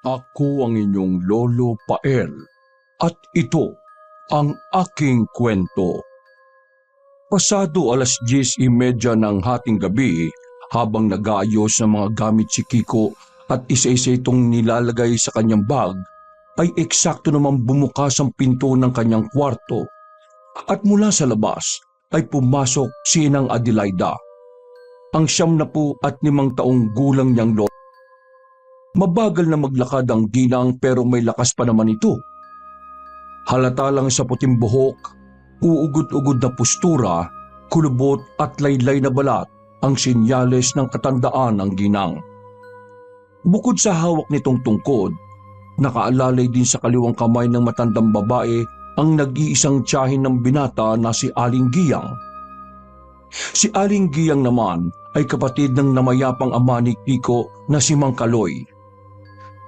Ako ang inyong Lolo Pael at ito ang aking kwento. Pasado 10:30 ng hating gabi habang nag-aayos ng mga gamit si Kiko at isa-isa itong nilalagay sa kanyang bag, ay eksakto namang bumukas ang pinto ng kanyang kwarto at mula sa labas ay pumasok si Inang Adelaida, ang 75 taong gulang niyang lolo. Mabagal na maglakad ang ginang pero may lakas pa naman ito. Halata lang sa puting buhok, uugod-ugod na postura, kulubot at laylay na balat ang sinyales ng katandaan ng ginang. Bukod sa hawak nitong tungkod, nakaalalay din sa kaliwang kamay ng matandang babae ang nag-iisang tiyahin ng binata na si Aling Giyang. Si Aling Giyang naman ay kapatid ng namayapang ama ni Kiko na si Mang Kaloy.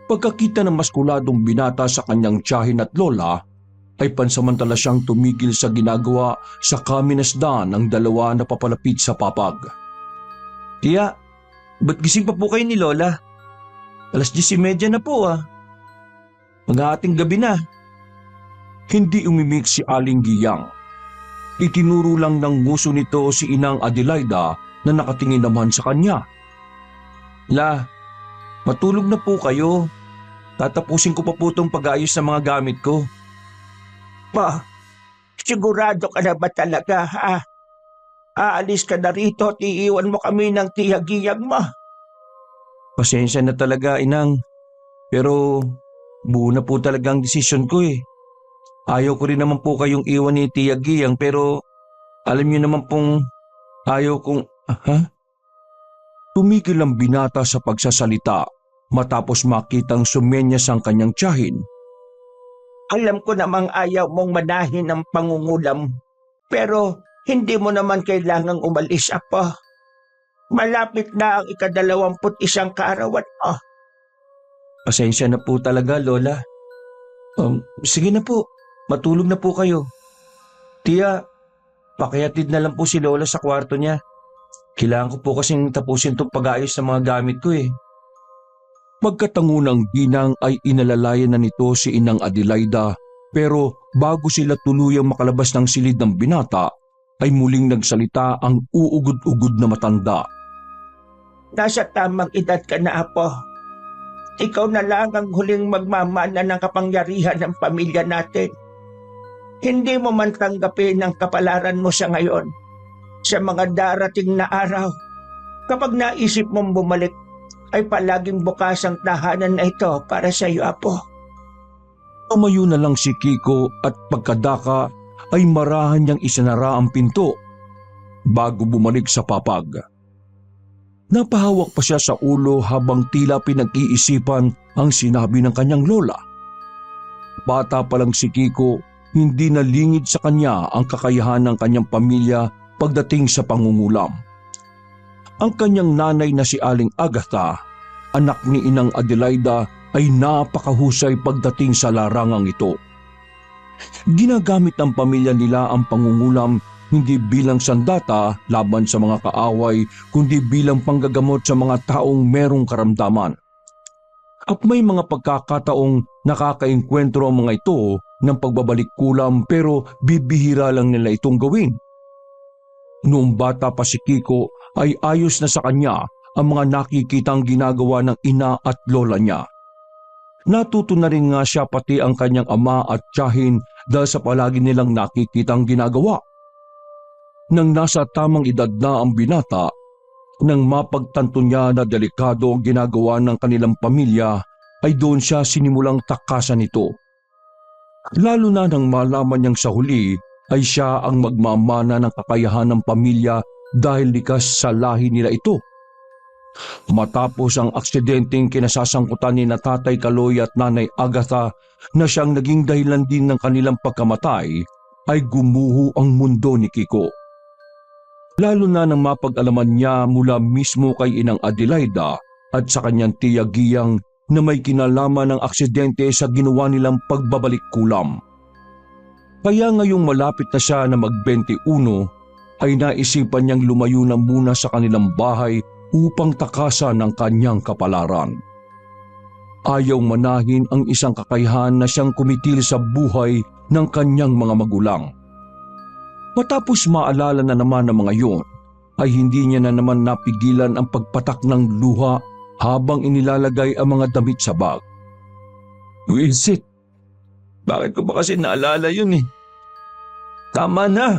Pagkakita ng maskuladong binata sa kanyang tiyahin at lola, ay pansamantala siyang tumigil sa ginagawa sa kaminasdan ng dalawa na papalapit sa papag. Tiya, ba't gising pa po kayo ni Lola? 10:30 na po ah. Mag-aating gabi na. Hindi umimik si Aling Giyang. Itinuro lang ng nguso nito si Inang Adelaida na nakatingin naman sa kanya. La, matulog na po kayo. Tatapusin ko pa po itong pag-ayos ng mga gamit ko. Pa, sigurado ka na ba talaga ha? Aalis ka na rito at iiwan mo kami ng tiyagiyag mo. Pasensya na talaga, Inang. Pero buo na po talagang desisyon ko eh. Ayaw ko rin naman po kayong iwan ni Tia Giyang pero alam niyo naman pong ayaw kong... Ha? Tumigil ang binata sa pagsasalita matapos makitang sumenyas ang kanyang tiyahin. Alam ko namang ayaw mong manahin ang pangungulam, pero hindi mo naman kailangang umalis, Apo. Malapit na ang 21 kaarawan mo. Pasensya na po talaga, Lola. Sige na po, matulog na po kayo. Tia, pakihatid na lang po si Lola sa kwarto niya. Kailangan ko po kasing tapusin itong pag-ayos ng mga gamit ko eh. Pagkatangunang ginang ay inalalayan na nito si Inang Adelaida, pero bago sila tuluyang makalabas ng silid ng binata, ay muling nagsalita ang uugod-ugod na matanda. Nasa tamang edad ka na, Apo. Ikaw na lang ang huling magmamana ng kapangyarihan ng pamilya natin. Hindi mo man tanggapin ang kapalaran mo sa ngayon. Sa mga darating na araw, kapag naisip mong bumalik, ay palaging bukas ang tahanan na ito para sa iyo, Apo. Tumayo na lang si Kiko at pagkadaka ay marahan niyang isinara ang pinto bago bumalik sa papag. Napahawak pa siya sa ulo habang tila pinag-iisipan ang sinabi ng kanyang lola. Bata pa lang si Kiko, hindi nalingid sa kanya ang kakayahan ng kanyang pamilya pagdating sa pangungulam. Ang kanyang nanay na si Aling Agatha, anak ni Inang Adelaida, ay napakahusay pagdating sa larangang ito. Ginagamit ng pamilya nila ang pangungulam hindi bilang sandata laban sa mga kaaway, kundi bilang panggagamot sa mga taong merong karamdaman. At may mga pagkakataong nakakaengkwentro ang mga ito ng pagbabalik kulam pero bibihira lang nila itong gawin. Noong bata pa si Kiko ay ayos na sa kanya ang mga nakikitang ginagawa ng ina at lola niya. Natuto na rin nga siya pati ang kanyang ama at tiyahin dahil sa palagi nilang nakikitang ginagawa. Nang nasa tamang edad na ang binata, nang mapagtanto niya na delikado ang ginagawa ng kanilang pamilya, ay doon siya sinimulang takasan ito. Lalo na nang malaman niyang sa huli ay siya ang magmamana ng kakayahan ng pamilya dahil likas sa lahi nila ito. Matapos ang aksidenteng kinasasangkutan ni na Tatay Kaloy at Nanay Agatha na siyang naging dahilan din ng kanilang pagkamatay, ay gumuho ang mundo ni Kiko. Lalo na nang mapag-alaman niya mula mismo kay Inang Adelaida at sa kanyang tiya Giyang na may kinalaman ng aksidente sa ginawa nilang pagbabalik kulam. Kaya ngayong malapit na siya na mag-21, ay naisipan niyang lumayo na muna sa kanilang bahay upang takasan ang kanyang kapalaran. ayaw manahin ang isang kakayahan na siyang kumitil sa buhay ng kanyang mga magulang. Matapos maalala na naman ng mga yun, ay hindi niya na naman napigilan ang pagpatak ng luha habang inilalagay ang mga damit sa bag. Wilsit, bakit ko ba kasi naalala yun eh? Tama na!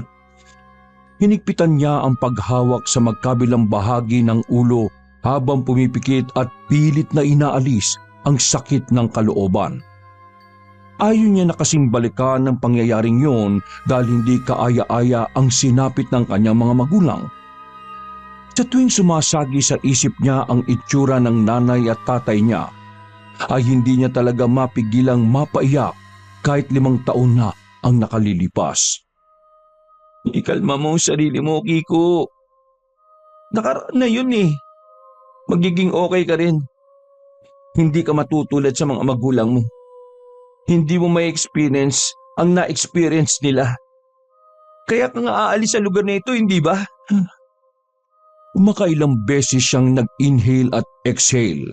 Hinigpitan niya ang paghawak sa magkabilang bahagi ng ulo habang pumipikit at pilit na inaalis ang sakit ng kalooban. Ayaw niya na kasing balikan ng pangyayaring yun dahil hindi kaaya-aya ang sinapit ng kanyang mga magulang. Sa tuwing sumasagi sa isip niya ang itsura ng nanay at tatay niya, ay hindi niya talaga mapigilang mapaiyak kahit 5 taon na ang nakalilipas. Ikalma mo ang sarili mo, Kiko. Nakaraan na yun eh. Magiging okay ka rin. Hindi ka matutulad sa mga magulang mo. Hindi mo may experience ang na-experience nila. Kaya ka nga aalis sa lugar na ito, hindi ba? Makailang beses siyang nag-inhale at exhale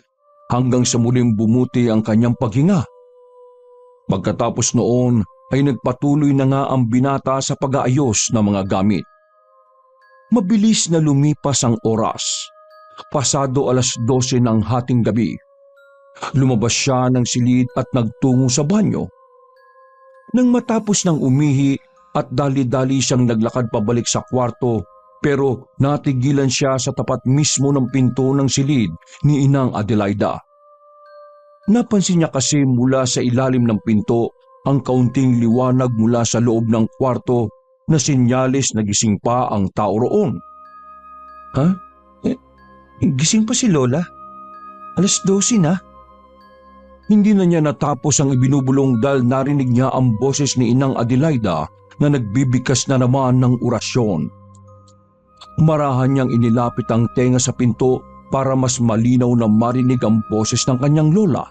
hanggang sa muling bumuti ang kanyang paghinga. Pagkatapos noon ay nagpatuloy na nga ang binata sa pag-aayos ng mga gamit. Mabilis na lumipas ang oras. Pasado 12:00 ng hating gabi. Lumabas siya ng silid at nagtungo sa banyo. Nang matapos ng umihi at dali-dali siyang naglakad pabalik sa kwarto, pero natigilan siya sa tapat mismo ng pinto ng silid ni Inang Adelaida. Napansin niya kasi mula sa ilalim ng pinto ang kaunting liwanag mula sa loob ng kwarto na sinyalis na gising pa ang tao roon. Ha? Gising pa si Lola? 12:00 na? Hindi na niya natapos ang ibinubulong dahil narinig niya ang boses ni Inang Adelaida na nagbibikas na naman ng orasyon. Marahan niyang inilapit ang tenga sa pinto para mas malinaw na marinig ang boses ng kanyang lola.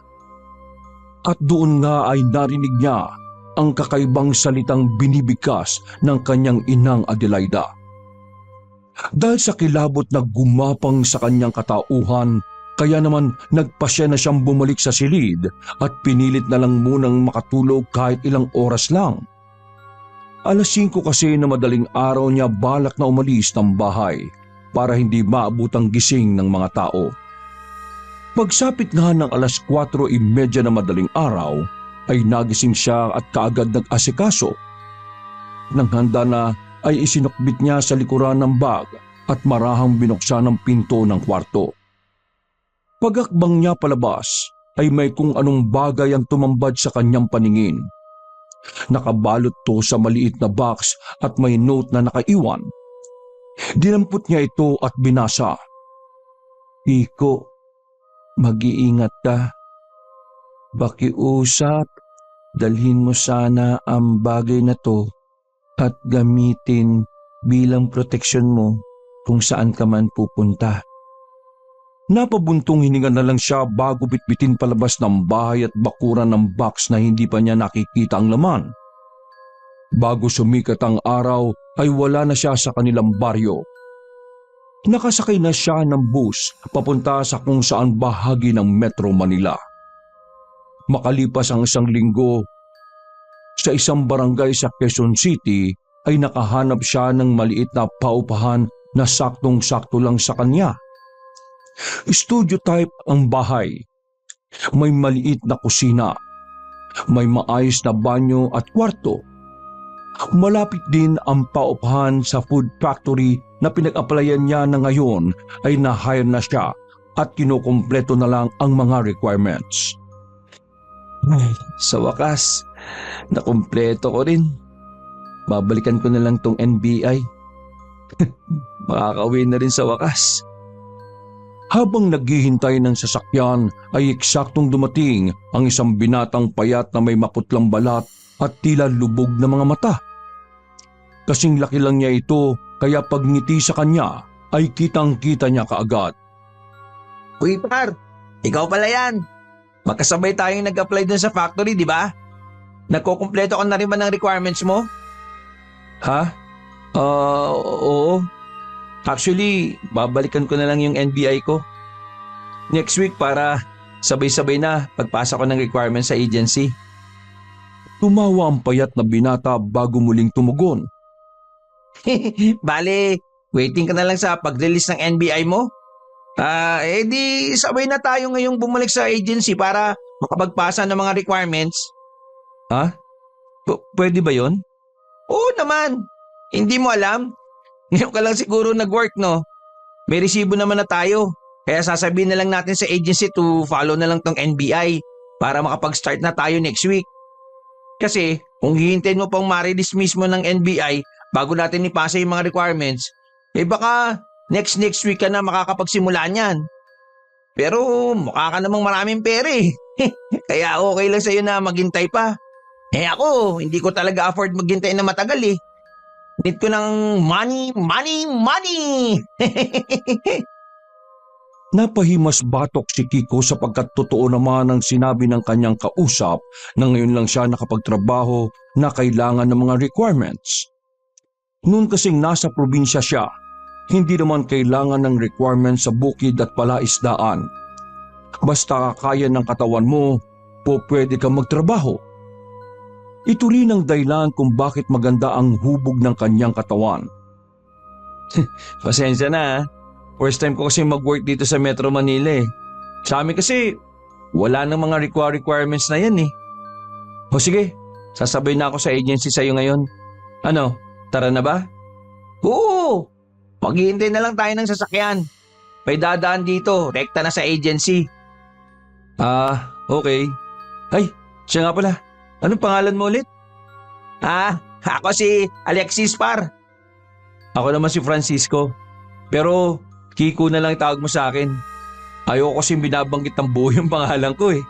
At doon nga ay narinig niya ang kakaibang salitang binibigkas ng kanyang Inang Adelaida. Dahil sa kilabot na gumapang sa kanyang katauhan, kaya naman nagpasya na siyang bumalik sa silid at pinilit na lang munang makatulog kahit ilang oras lang. 5:00 kasi na madaling araw niya balak na umalis ng bahay para hindi maabutang gising ng mga tao. Pagsapit nga ng 4:30 na madaling araw, ay nagising siya at kaagad nag-asikaso. Nang handa na ay isinukbit niya sa likuran ng bag at marahang binuksan ang pinto ng kwarto. Pagakbang niya palabas ay may kung anong bagay ang tumambad sa kanyang paningin. Nakabalot to sa maliit na box at may note na nakaiwan. Dinampot niya ito at binasa. "Kiko, mag-iingat ka. Pakiusap, dalhin mo sana ang bagay na to at gamitin bilang proteksyon mo kung saan ka man pupunta." Napabuntong hininga na lang siya bago bitbitin palabas ng bahay at bakuran ng box na hindi pa niya nakikita ang laman. Bago sumikat ang araw ay wala na siya sa kanilang baryo. Nakasakay na siya ng bus papunta sa kung saan bahagi ng Metro Manila. Makalipas ang 1 linggo, sa isang barangay sa Quezon City ay nakahanap siya ng maliit na paupahan na saktong-sakto lang sa kanya. Studio type ang bahay. May maliit na kusina. May maayos na banyo at kwarto. Malapit din ang paupahan sa food factory na pinag-applyan niya na ngayon ay na-hire na siya at kinukumpleto na lang ang mga requirements. Sa wakas, nakumpleto ko rin. Babalikan ko na lang tong NBI. Makakauwi na rin sa wakas. Habang naghihintay ng sasakyan ay eksaktong dumating ang isang binatang payat na may maputlang balat at tila lubog na mga mata. Kasing laki lang niya ito kaya pag ngiti sa kanya ay kitang-kita niya kaagad. Uy par, ikaw pala yan. Magkasabay tayong nag-apply dun sa factory, di ba? Nagkukumpleto ka na rin ba ng requirements mo? Ha? Oo. Actually, babalikan ko na lang yung NBI ko. Next week para sabay-sabay na pagpasa ko ng requirements sa agency. Tumawa ang payat na binata bago muling tumugon. Bale, waiting ka na lang sa pag-release ng NBI mo? Di sabay na tayo ngayong bumalik sa agency para makapagpasa ng mga requirements. Ha? Pwede ba yon? Oo naman. Hindi mo alam? Ngayon ka lang siguro nag-work, no? May resibo naman na tayo. Kaya sasabihin na lang natin sa agency to follow na lang tong NBI para makapag-start na tayo next week. Kasi kung hihintayin mo pang ma-release mismo ng NBI bago natin ipasa yung mga requirements, baka next week ka na makakapagsimula niyan. Pero mukha ka namang maraming pera eh. Kaya okay lang sa'yo na maghintay pa. Ako, hindi ko talaga afford maghintay na matagal eh. Need ko ng money! Napahimas batok si Kiko sapagkat totoo naman ang sinabi ng kanyang kausap na ngayon lang siya nakapagtrabaho na kailangan ng mga requirements. Noon kasing nasa probinsya siya, hindi naman kailangan ng requirements sa bukid at palaisdaan. Basta kaya ng katawan mo, pwede kang magtrabaho. Ito rin ang dahilan kung bakit maganda ang hubog ng kanyang katawan. Pasensya na ha. First time ko kasi mag-work dito sa Metro Manila eh. Sa amin kasi, wala nang mga requirements na yan eh. O sige, sasabay na ako sa agency sa'yo ngayon. Ano, tara na ba? Oo! Maghihintay na lang tayo ng sasakyan. May dadaan dito, rekta na sa agency. Okay. Ay, siya nga pala. Anong pangalan mo ulit? Ako si Alexis par. Ako naman si Francisco. Pero Kiko na lang tawag mo sa akin. Ayoko kasing binabanggit ng buo yung pangalan ko eh.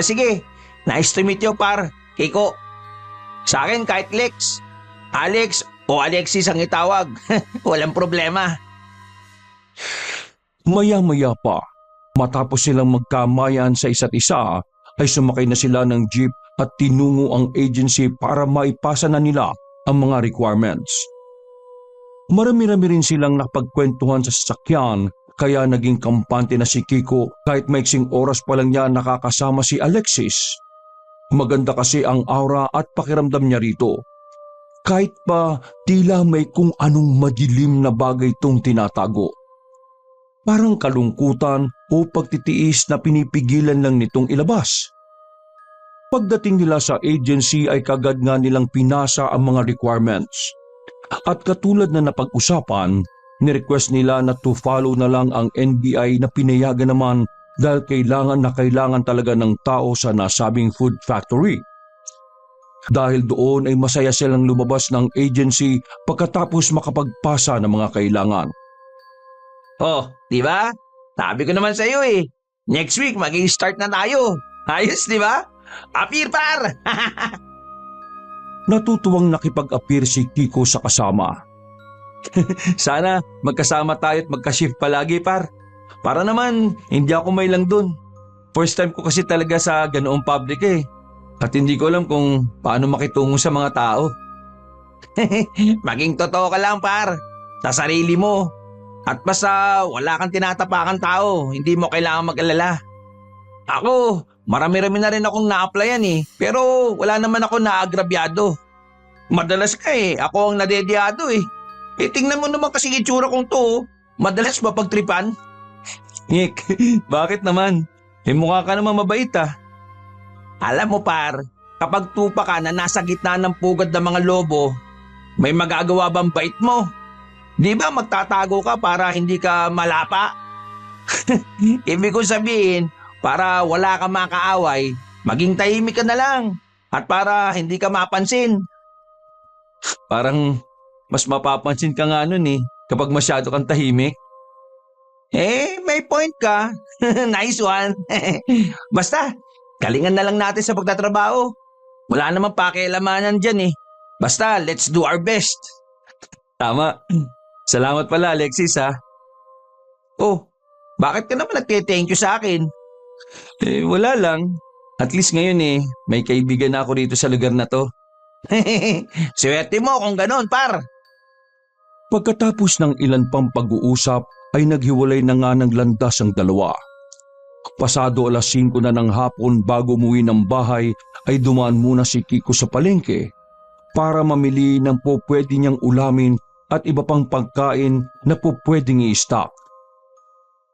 Sige. Nice to meet you par. Kiko. Sa akin kahit Lex. Alex o Alexis ang itawag. Walang problema. Maya-maya pa, matapos silang magkamayan sa isa't isa, ay sumakay na sila ng jeep at tinungo ang agency para maipasa na nila ang mga requirements. Marami-rami rin silang nakapagkwentuhan sa sasakyan kaya naging kampante na si Kiko kahit maiksing oras pa lang niya nakakasama si Alexis. Maganda kasi ang aura at pakiramdam niya rito. Kahit pa tila may kung anong madilim na bagay itong tinatago. Parang kalungkutan o pagtitiis na pinipigilan lang nitong ilabas. Pagdating nila sa agency ay kagad nga nilang pinasa ang mga requirements. At katulad na napag-usapan, ni-request nila na to follow na lang ang NBI na pinayagan naman dahil kailangan talaga ng tao sa nasabing food factory. Dahil doon ay masaya silang lumabas ng agency pagkatapos makapagpasa ng mga kailangan. Oh, di ba? Sabi ko naman sa iyo eh. Next week mag-i-start na tayo. Ayos, di ba? Apir par! Natutuwang nakipag-appear si Kiko sa kasama. Sana magkasama tayo at magka-shift palagi par. Para naman hindi ako may lang dun. First time ko kasi talaga sa ganoong public eh. At hindi ko alam kung paano makitungo sa mga tao. Maging totoo ka lang par. Sa sarili mo. At basta wala kang tinatapakan tao, hindi mo kailangan mag-alala. Ako, marami-rami na rin akong na-applyan eh. Pero wala naman ako naagrabyado. Madalas ka eh, ako ang nadediyado eh. Tingnan mo naman kasi itsura kong to. Madalas mapagtripan. Nick, bakit naman? Mukha ka naman mabait ah. Alam mo par, kapag tupa ka na nasa gitna ng pugad ng mga lobo, may magagawa bang bait mo? Di ba magtatago ka para hindi ka malapa? Ibig ko sabihin, para wala ka makaaway, maging tahimik ka na lang. At para hindi ka mapansin. Parang mas mapapansin ka nga nun eh, kapag masyado kang tahimik. May point ka. Nice one. Basta, galingan na lang natin sa pagtatrabaho. Wala namang pakialamanan dyan eh. Basta, let's do our best. Tama. Salamat pala, Alexis ha. Oh, bakit ka naman nagte-thank you sa akin? Wala lang. At least ngayon eh, may kaibigan na ako dito sa lugar na to. Swerte mo kung ganon, par. Pagkatapos ng ilan pang pag-uusap ay naghiwalay na nga ng landas ang dalawa. Pasado 5:00 na ng hapon bago umuwi ng bahay ay dumaan muna si Kiko sa palengke para mamili ng pupwede niyang ulamin at iba pang pagkain na pupwedeng i-stock.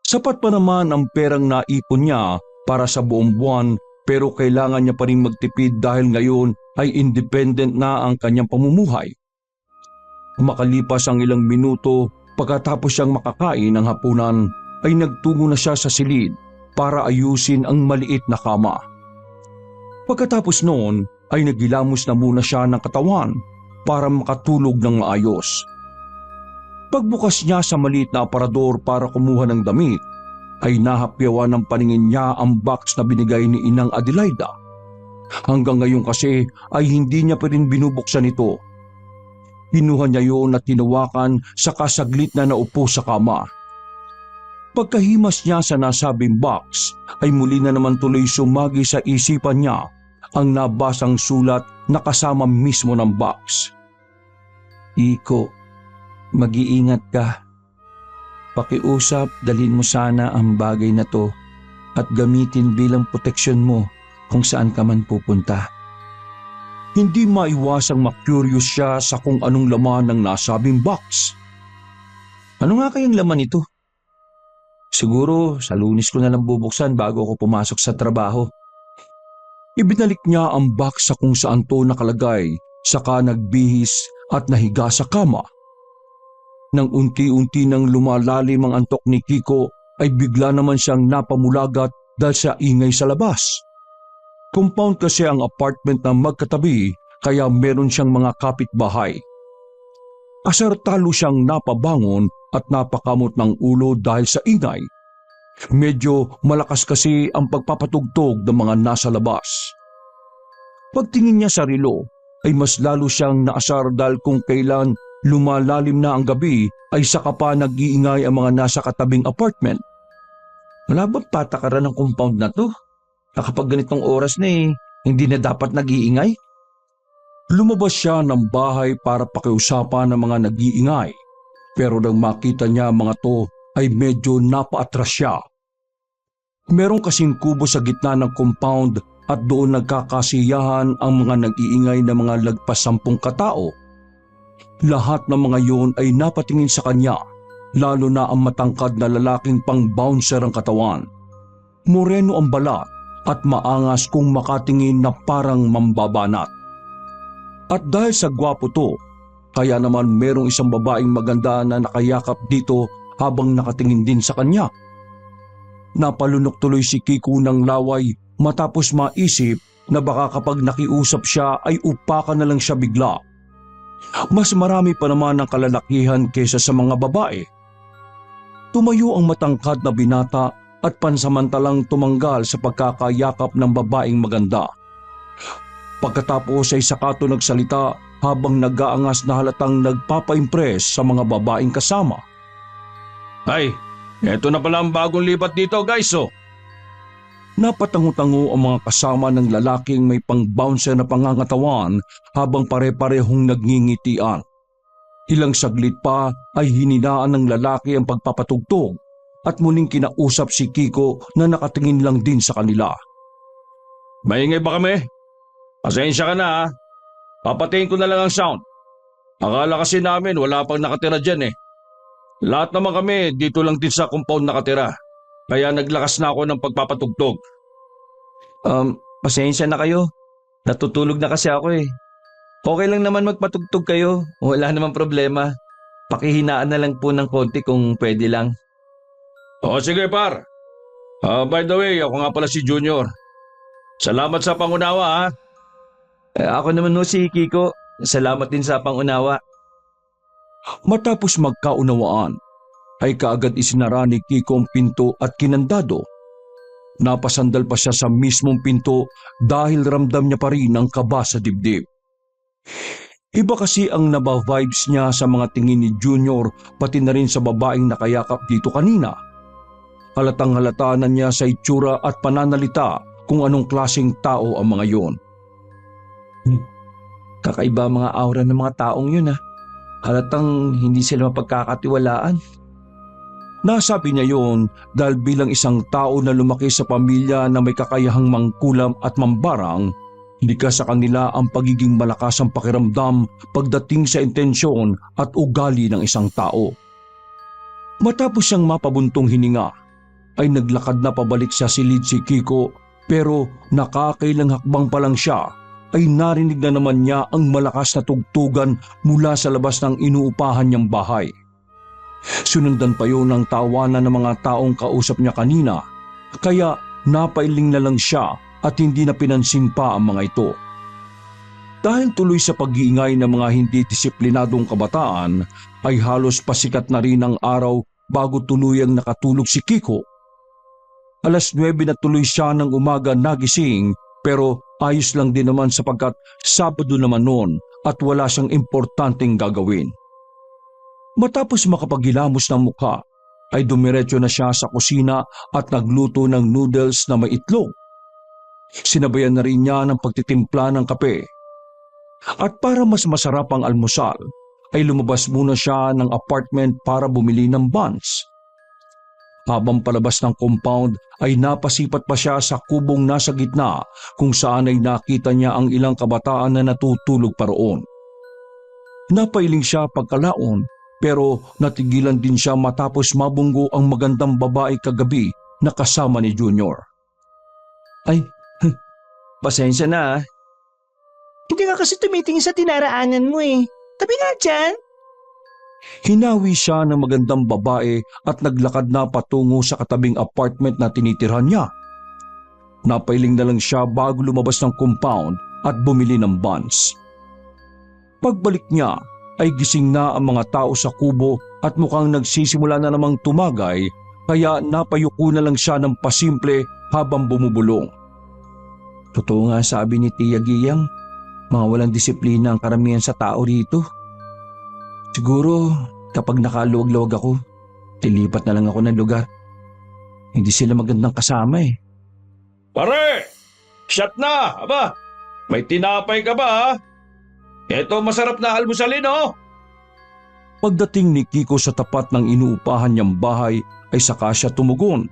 Sapat pa naman ang perang naipon niya para sa buong buwan pero kailangan niya pa rin magtipid dahil ngayon ay independent na ang kanyang pamumuhay. Makalipas ang ilang minuto pagkatapos siyang makakain ng hapunan ay nagtungo na siya sa silid para ayusin ang maliit na kama. Pagkatapos noon ay nagilamos na muna siya ng katawan para makatulog ng maayos. Pagbukas niya sa maliit na aparador para kumuha ng damit, ay nahapyawan ng paningin niya ang box na binigay ni Inang Adelaida. Hanggang ngayon kasi ay hindi niya pa rin binubuksan ito. Kinuha niya yun at tinawakan sa kasaglit na naupo sa kama. Pagkahimas niya sa nasabing box ay muli na naman tuloy sumagi sa isipan niya ang nabasang sulat na kasama mismo ng box. Iko, mag-iingat ka. Pakiusap, dalhin mo sana ang bagay na to at gamitin bilang proteksyon mo kung saan ka man pupunta. Hindi maiwasang ma-curious siya sa kung anong laman ng nasabing box. Ano nga kayang laman ito? Siguro sa Lunes ko na lang bubuksan bago ako pumasok sa trabaho. Ibinalik niya ang box sa kung saan to nakalagay, saka nagbihis at nahiga sa kama. Nang unti-unti nang lumalalim ang antok ni Kiko ay bigla naman siyang napamulagat dahil sa ingay sa labas. Compound kasi ang apartment na magkatabi kaya meron siyang mga kapitbahay. Asartalo siyang napabangon at napakamot ng ulo dahil sa ingay. Medyo malakas kasi ang pagpapatugtog ng mga nasa labas. Pagtingin niya sa relo ay mas lalo siyang naasar dahil kung kailan lumalalim na ang gabi ay saka pa nag-iingay ang mga nasa katabing apartment. Wala bang patakaran ng compound na to? Nakapag ganitong oras na hindi na dapat nag-iingay? Lumabas siya ng bahay para pakiusapan ng mga nag-iingay. Pero nang makita niya mga to ay medyo napaatras siya. Merong kasing kubo sa gitna ng compound at doon nagkakasiyahan ang mga nag-iingay na mga lagpas 10 katao. Lahat ng mga yon ay napatingin sa kanya, lalo na ang matangkad na lalaking pang-bouncer ang katawan. Moreno ang balat at maangas kung makatingin na parang mambabanat. At dahil sa gwapo to, kaya naman merong isang babaeng maganda na nakayakap dito habang nakatingin din sa kanya. Napalunok tuloy si Kiko ng laway matapos maisip na baka kapag nakiusap siya ay upakan na lang siya bigla. Mas marami pa naman ang kalalakihan kaysa sa mga babae. Tumayo ang matangkad na binata at pansamantalang tumanggal sa pagkakayakap ng babaeng maganda. Pagkatapos ay saka ito nagsalita habang nag-aangas na halatang nagpapa-impress sa mga babaeng kasama. Ay, eto na pala ang bagong lipat dito guys oh. Napatango-tango ang mga kasama ng lalaking may pang-bouncer na pangangatawan habang pare-parehong nagngingitian. Ilang saglit pa ay hininaan ng lalaki ang pagpapatugtog at muling kinausap si Kiko na nakatingin lang din sa kanila. Maingay ba kami? Pasensya ka na ha. Papatayin ko na lang ang sound. Akala kasi namin wala pang nakatira dyan eh. Lahat naman kami dito lang din sa compound nakatira. Kaya naglakas na ako ng pagpapatugtog. Pasensya na kayo. Natutulog na kasi ako eh. Okay lang naman magpatugtog kayo. Wala namang problema. Pakihinaan na lang po ng konti kung pwede lang. O sige par. By the way, ako nga pala si Junior. Salamat sa pangunawa ha. Ako naman si Kiko. Salamat din sa pangunawa. Matapos magkaunawaan, ay kaagad isinara ni Kiko ang pinto at kinandado. Napasandal pa siya sa mismong pinto dahil ramdam niya pa rin ang kaba sa dibdib. Iba kasi ang naba-vibes niya sa mga tingin ni Junior pati na rin sa babaeng nakayakap dito kanina. Halatang halata na niya sa itsura at pananalita kung anong klaseng tao ang mga yon. Kakaiba mga aura ng mga taong yun ha. Halatang hindi sila mapagkakatiwalaan. Nasabi niya yon dahil bilang isang tao na lumaki sa pamilya na may kakayahang mangkulam at mambarang, likas sa kanila ang pagiging malakas ang pakiramdam pagdating sa intensyon at ugali ng isang tao. Matapos siyang mapabuntong hininga, ay naglakad na pabalik sa silid si Kiko, pero nakakailang hakbang pa lang siya ay narinig na naman niya ang malakas na tugtugan mula sa labas ng inuupahan niyang bahay. Sunundan pa yun ng tawanan ng mga taong kausap niya kanina, kaya napailing na lang siya at hindi na pinansin pa ang mga ito. Dahil tuloy sa pag-iingay ng mga hindi disiplinadong kabataan, ay halos pasikat na rin ang araw bago tuluyang nakatulog si Kiko. 9:00 na tuloy siya ng umaga nagising, pero ayos lang din naman sapagkat Sabado naman noon at wala siyang importanteng gagawin. Matapos makapaghilamos ng mukha, ay dumiretso na siya sa kusina at nagluto ng noodles na may itlog. Sinabayan na rin niya ng pagtitimpla ng kape. At para mas masarap ang almusal, ay lumabas muna siya ng apartment para bumili ng buns. Habang palabas ng compound ay napasipat pa siya sa kubong nasa gitna kung saan ay nakita niya ang ilang kabataan na natutulog pa roon. Napailing siya pagkalaon, pero natigilan din siya matapos mabunggo ang magandang babae kagabi na kasama ni Junior. Ay, pasensya na. Hindi ka kasi tumitingin sa tinaraanan mo eh. Tabi nga dyan. Hinawi siya ng magandang babae at naglakad na patungo sa katabing apartment na tinitirhan niya. Napailing na lang siya bago lumabas ng compound at bumili ng buns. Pagbalik niya ay gising na ang mga tao sa kubo at mukhang nagsisimula na namang tumagay, kaya napayuko na lang siya ng pasimple habang bumubulong. Totoo nga sabi ni Tia Giyang, mga walang disiplina ang karamihan sa tao rito. Siguro kapag nakaluwag-luwag ako, tilipat na lang ako ng lugar. Hindi sila magandang kasama eh. Pare! Shut na! Aba! May tinapay ka ba ha? Ito masarap na almusalin oh! Pagdating ni Kiko sa tapat ng inuupahan niyang bahay ay saka siya tumugon.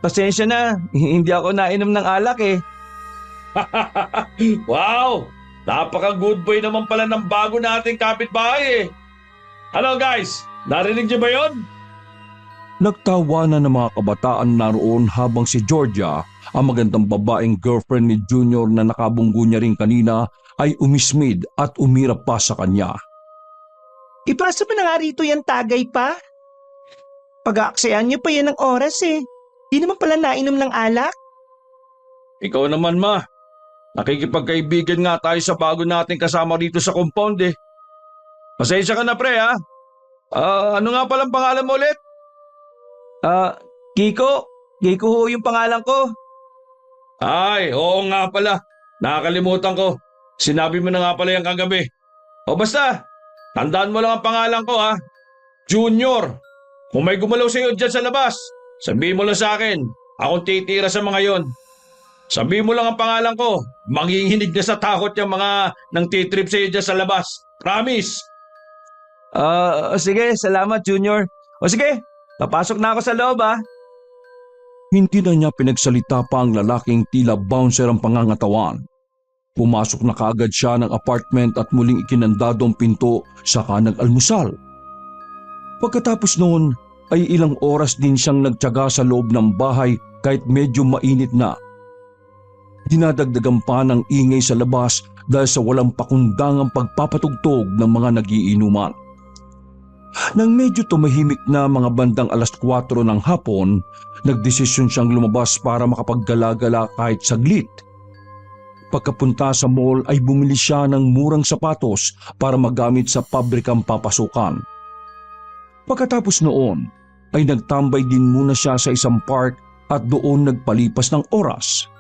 Pasensya na, hindi ako nainom ng alak eh. Wow! Napaka-good boy naman pala ng bago nating kapitbahay eh. Hello guys! Narinig niyo ba yon? Nagtawanan ng mga kabataan naroon habang si Georgia, ang magandang babaeng girlfriend ni Junior na nakabunggo niya rin kanina, ay umismid at umirap pa sa kanya. Ipasa mo na nga rito yan tagay pa. Pag-aaksayan niyo pa yan ng oras eh. Di naman pala nainom ng alak. Ikaw naman ma. Nakikipagkaibigan nga tayo sa bago nating kasama rito sa compound eh. Pasensya ka na pre ha. Ano nga palang pangalan mo ulit? Kiko. Kiko ho yung pangalan ko. Ay, oo nga pala. Nakakalimutan ko. Sinabi mo na nga pala yung kagabi. O basta, tandaan mo lang ang pangalan ko ha. Junior. Kung may gumalaw sa iyo dyan sa labas, sabihin mo lang sa akin. Akong titira sa mga yon. Sabihin mo lang ang pangalan ko. Manginginig na sa takot yung mga nang titrip sa iyo dyan sa labas. Promise. Sige, salamat Junior. O sige, papasok na ako sa loob ah. Hindi na niya pinagsalita pa ang lalaking tila bouncer ang pangangatawan. Pumasok na kaagad siya ng apartment at muling ikinandado ang pinto saka nag-almusal. Pagkatapos noon ay ilang oras din siyang nagtiyaga sa loob ng bahay kahit medyo mainit na. Dinadagdagan pa ng ingay sa labas dahil sa walang pakundangang pagpapatugtog ng mga nagiinuman. Nang medyo tumahimik na mga bandang 4:00 ng hapon, nagdesisyon siyang lumabas para makapaggala-gala kahit saglit. Pagkapunta sa mall ay bumili siya ng murang sapatos para magamit sa pabrikang papasukan. Pagkatapos noon ay nagtambay din muna siya sa isang park at doon nagpalipas ng oras.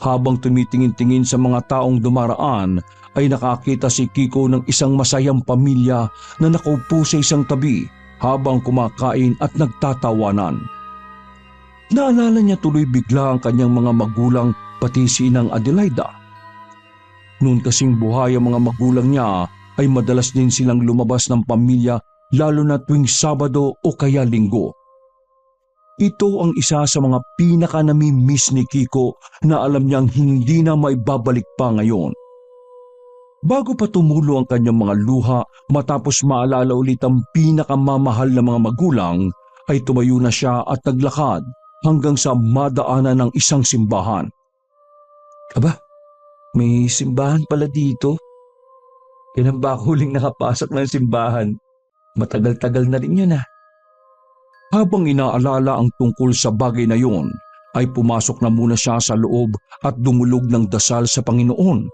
Habang tumitingin-tingin sa mga taong dumaraan ay nakakita si Kiko ng isang masayang pamilya na nakaupo sa isang tabi habang kumakain at nagtatawanan. Naalala niya tuloy bigla ang kanyang mga magulang pati si Inang Adelaida. Noon kasing buhay ang mga magulang niya ay madalas din silang lumabas ng pamilya lalo na tuwing Sabado o kaya Linggo. Ito ang isa sa mga pinaka nami-miss ni Kiko na alam niyang hindi na maibabalik pa ngayon. Bago pa tumulo ang kanyang mga luha matapos maalala ulit ang pinakamamahal na mga magulang, ay tumayo na siya at naglakad hanggang sa madaanan ng isang simbahan. Aba, may simbahan pala dito. Kailan ba ako huling nakapasok ng simbahan? Matagal-tagal na rin yun ah. Habang inaalala ang tungkol sa bagay na yon, ay pumasok na muna siya sa loob at dumulog ng dasal sa Panginoon.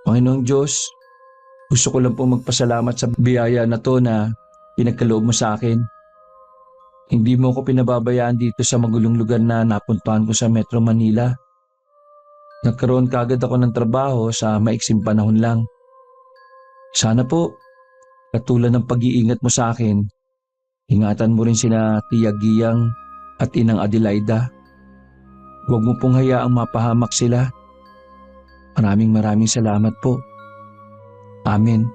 Panginoong Diyos, gusto ko lang po magpasalamat sa biyaya na to na pinagkaloob mo sa akin. Hindi mo ko pinababayaan dito sa magulong lugar na napuntahan ko sa Metro Manila. Nagkaroon kaagad ako ng trabaho sa maiksing panahon lang. Sana po, katulad ng pag-iingat mo sa akin, ingatan mo rin sina Tia Giyang at Inang Adelaida. Huwag mo pong hayaang mapahamak sila. Maraming salamat po. Amen.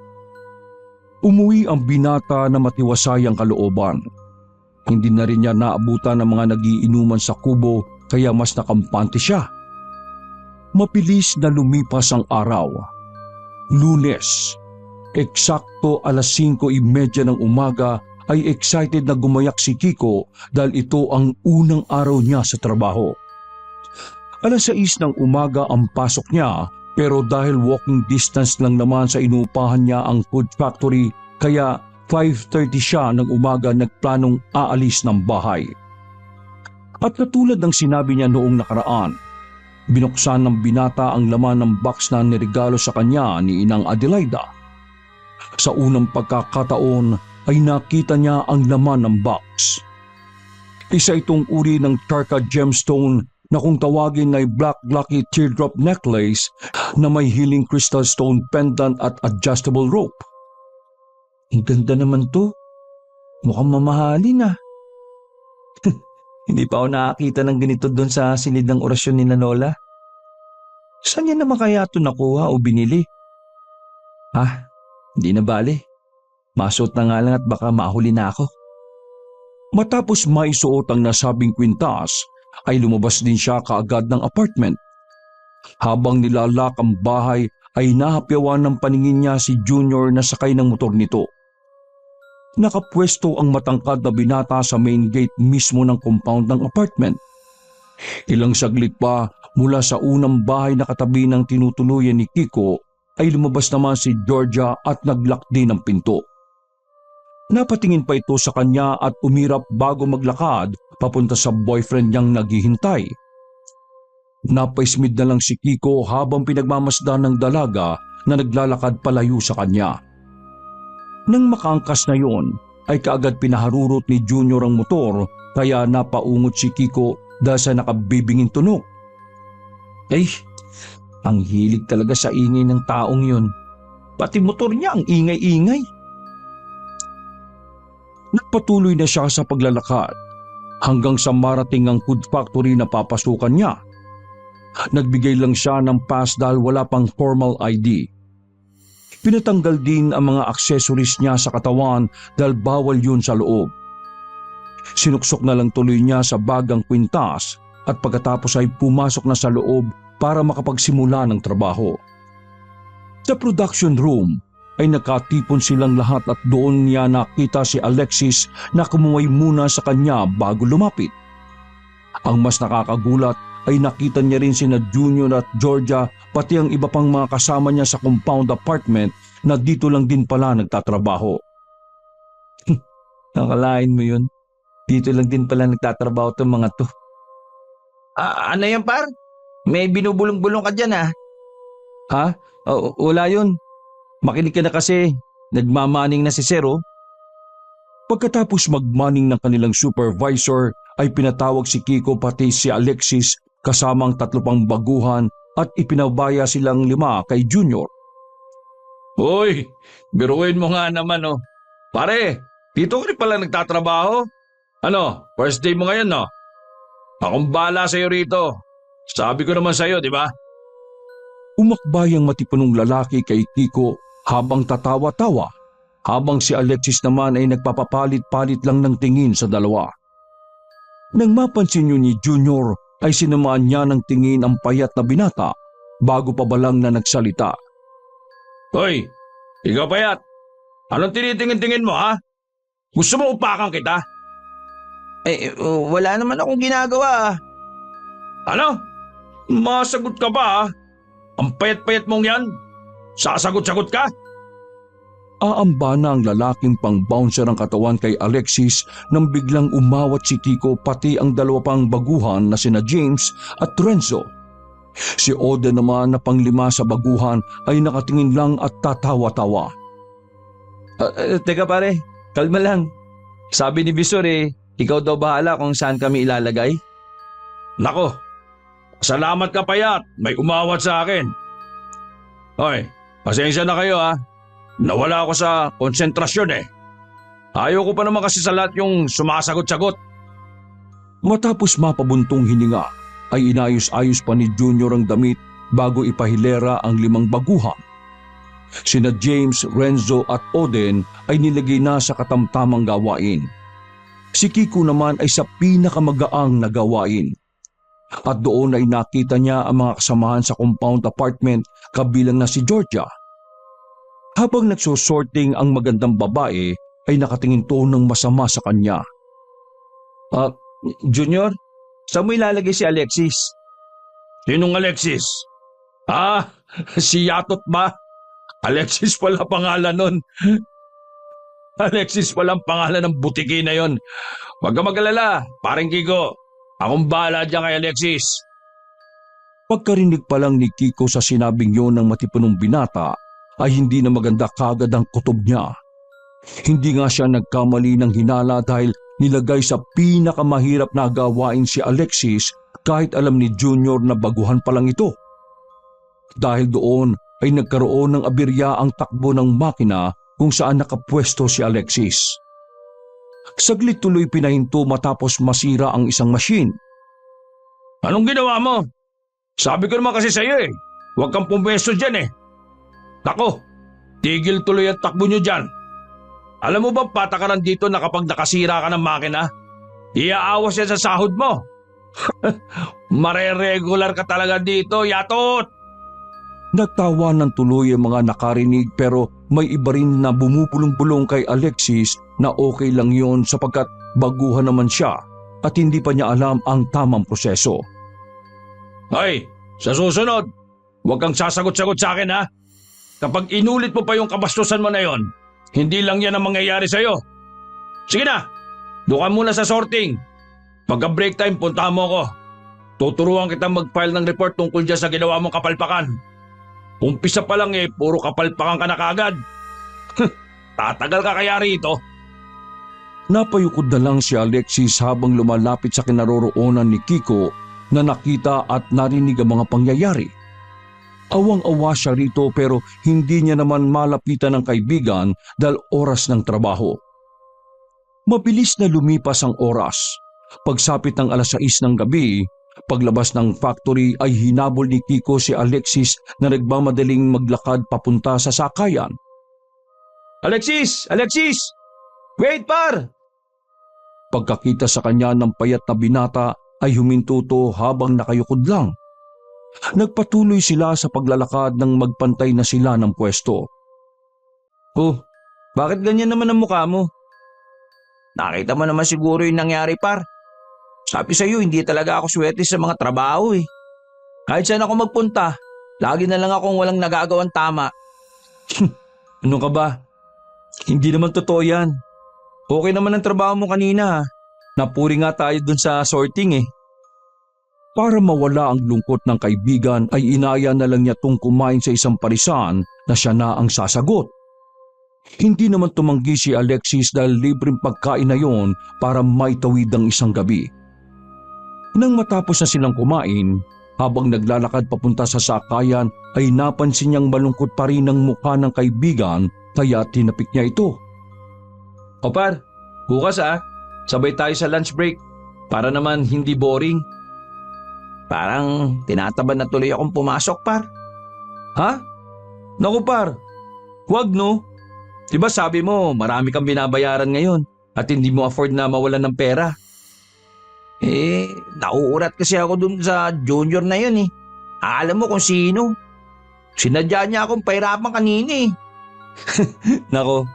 Umuwi ang binata na matiwasay ang kalooban. Hindi na rin niya naabutan ng mga nagiinuman sa kubo kaya mas nakampante siya. Mabilis na lumipas ang araw. Lunes, eksakto alas 5:30 ng umaga ay excited na gumayak si Kiko dahil ito ang unang araw niya sa trabaho. Alas 6 ng umaga ang pasok niya pero dahil walking distance lang naman sa inuupahan niya ang food factory kaya 5:30 siya ng umaga nagplanong aalis ng bahay. At katulad ng sinabi niya noong nakaraan, binuksan ng binata ang laman ng box na niregalo sa kanya ni Inang Adelaida. Sa unang pagkakataon ay nakita niya ang laman ng box. Isa itong uri ng Tarka gemstone na kung tawagin ay Black Lucky Teardrop Necklace na may healing crystal stone pendant at adjustable rope. Ang ganda naman to. Mukhang mamahalin ah. Hindi pa ako nakakita ng ganito doon sa silid ng orasyon ni Lola. Saan niya naman kaya ito nakuha o binili? Hindi na bale. Masuot na nga lang at baka mahuli na ako. Matapos maisuot ang nasabing kwintas, ay lumabas din siya kaagad ng apartment. Habang nilalak ang bahay ay nahapyawan ng paningin niya si Junior na sakay ng motor nito. Nakapwesto ang matangkad na binata sa main gate mismo ng compound ng apartment. Ilang saglit pa mula sa unang bahay na katabi ng tinutuluyan ni Kiko ay lumabas naman si Georgia at naglock din ang pinto. Napatingin pa ito sa kanya at umirap bago maglakad papunta sa boyfriend niyang naghihintay. Napaismid na lang si Kiko habang pinagmamasdan ng dalaga na naglalakad palayo sa kanya. Nang makaangkas na yon, ay kaagad pinaharurot ni Junior ang motor kaya napaungot si Kiko dahil sa nakabibinging tunog. Ang hilig talaga sa ingay ng taong yon. Pati motor niya ang ingay-ingay. Nagpatuloy na siya sa paglalakad hanggang sa marating ang food factory na papasukan niya. Nagbigay lang siya ng pass dahil wala pang formal ID. Pinatanggal din ang mga accessories niya sa katawan dahil bawal yun sa loob. Sinuksok na lang tuloy niya sa bagang kwintas at pagkatapos ay pumasok na sa loob para makapagsimula ng trabaho. Sa production room ay nakatipon silang lahat at doon niya nakita si Alexis na kumuway muna sa kanya bago lumapit. Ang mas nakakagulat ay nakita niya rin sina Junior at Georgia pati ang iba pang mga kasama niya sa compound apartment na dito lang din pala nagtatrabaho. Nakalain mo yun? Dito lang din pala nagtatrabaho itong mga to. Ano yan par? May binubulong-bulong ka dyan ah. Wala yun. Makinig ka na kasi, nagmamaning na si Zero. Pagkatapos magmaning ng kanilang supervisor ay pinatawag si Kiko pati si Alexis kasama ang 3 pang baguhan at ipinabaya silang 5 kay Junior. Uy, biruin mo nga naman oh. Pare, dito ka rin pala nagtatrabaho? Ano, first day mo ngayon no? Akong bahala sa'yo rito. Sabi ko naman sa'yo, di ba? Umakbay ang matipunong lalaki kay Kiko habang tatawa-tawa habang si Alexis naman ay nagpapapalit-palit lang ng tingin sa dalawa. Nang mapansin yun ni Junior ay sinamaan niya ng tingin ang payat na binata bago pa balang na nagsalita. Hoy, ikaw payat. Anong tinitingin-tingin mo ha? Gusto mo upakan kita? Wala naman akong ginagawa. Ano? Masagot ka ba ha? Ang payat-payat mong yan? Sasagot-sagot ka? Aamba na ang lalaking pang-bouncer ang katawan kay Alexis nang biglang umawat si Kiko pati ang dalawa pang baguhan na sina James at Renzo. Si Oden naman na panglima sa baguhan ay nakatingin lang at tatawa-tawa. Teka pare, kalma lang. Sabi ni Bisor ikaw daw bahala kung saan kami ilalagay. Nako, salamat ka payat. May umawat sa akin. Hoy, pasensya na kayo ha. Nawala ako sa konsentrasyon Ayaw ko pa naman kasi sa lahat yung sumasagot-sagot. Matapos mapabuntong hininga, ay inayos-ayos pa ni Junior ang damit bago ipahilera ang 5 baguhan. Sina James, Renzo at Oden ay nilagay na sa katamtamang gawain. Si Kiko naman ay sa pinakamagaang na gawain. At doon ay nakita niya ang mga kasamahan sa compound apartment kabilang na si Georgia. Habang nagsusorting ang magandang babae ay nakatingin to ng masama sa kanya. Junior, saan mo ilalagay si Alexis? Sinong Alexis? Si Yatot ba? Alexis pala pangalan nun. Alexis pala ang pangalan ng butiki na yon. Huwag ka mag-alala, paring Kiko. Akong bahala dyan kay Alexis. Pagkarinig pa lang ni Kiko sa sinabing yon ng matipunong binata, ay hindi na maganda kagad ang kutob niya. Hindi nga siya nagkamali ng hinala dahil nilagay sa pinakamahirap na gawain si Alexis kahit alam ni Junior na baguhan pa lang ito. Dahil doon ay nagkaroon ng aberya ang takbo ng makina kung saan nakapwesto si Alexis. Saglit tuloy pinahinto matapos masira ang isang machine. Anong ginawa mo? Sabi ko naman kasi sa'yo huwag kang pumwesto dyan Nako, tigil tuloy ang takbo nyo dyan. Alam mo ba patakaran dito na kapag nakasira ka ng makina, iaawas yan sa sahod mo. Mare-regular ka talaga dito, Yatot! Nagtawa ng tuloy ang mga nakarinig pero may iba rin na bumupulong-pulong kay Alexis na okay lang yon sapagkat baguhan naman siya at hindi pa niya alam ang tamang proseso. Hoy, sa susunod, huwag kang sasagot-sagot sa akin ha. Kapag inulit mo pa yung kabastusan mo na yon, hindi lang yan ang mangyayari sa'yo. Sige na, doon ka muna sa sorting. Pagka break time, puntahan mo ako. Tuturuan kitang mag-file ng report tungkol dyan sa ginawa mong kapalpakan. Umpisa pa lang puro kapalpakan ka na kaagad. Tatagal ka kaya rito. Napayukod na lang si Alexis habang lumalapit sa kinaroroonan ni Kiko na nakita at narinig ang mga pangyayari. Awang-awa siya rito pero hindi niya naman malapitan ng kaibigan dahil oras ng trabaho. Mabilis na lumipas ang oras. Pagsapit ng 6:00 ng gabi, paglabas ng factory ay hinabol ni Kiko si Alexis na nagmamadaling maglakad papunta sa sakayan. Alexis! Alexis! Wait, par! Pagkakita sa kanya ng payat na binata ay huminto to habang nakayukod lang. Nagpatuloy sila sa paglalakad nang magpantay na sila ng pwesto. Bakit ganyan naman ang mukha mo? Nakita mo naman siguro yung nangyari, par. Sabi sa'yo, hindi talaga ako swerte sa mga trabaho Kahit saan ako magpunta, lagi na lang akong walang nagagawang tama. Ano ka ba? Hindi naman totoo yan. Okay naman ang trabaho mo kanina Napuri nga tayo dun sa sorting Para mawala ang lungkot ng kaibigan ay inaya na lang niya tong kumain sa isang parisan na siya na ang sasagot. Hindi naman tumanggi si Alexis dahil libreng pagkain na yon para maitawid ang isang gabi. Nang matapos na silang kumain, habang naglalakad papunta sa sakayan ay napansin niyang malungkot pa rin ang mukha ng kaibigan kaya tinapik niya ito. Par, bukas sabay tayo sa lunch break para naman hindi boring. Parang tinataban na tuloy akong pumasok, par. Ha? Naku, par. Huwag no. Di ba sabi mo marami kang binabayaran ngayon at hindi mo afford na mawalan ng pera? Nauurat kasi ako dun sa junior na yun eh. Alam mo kung sino? Sinadya niya akong pahirapan kanina eh. Nako,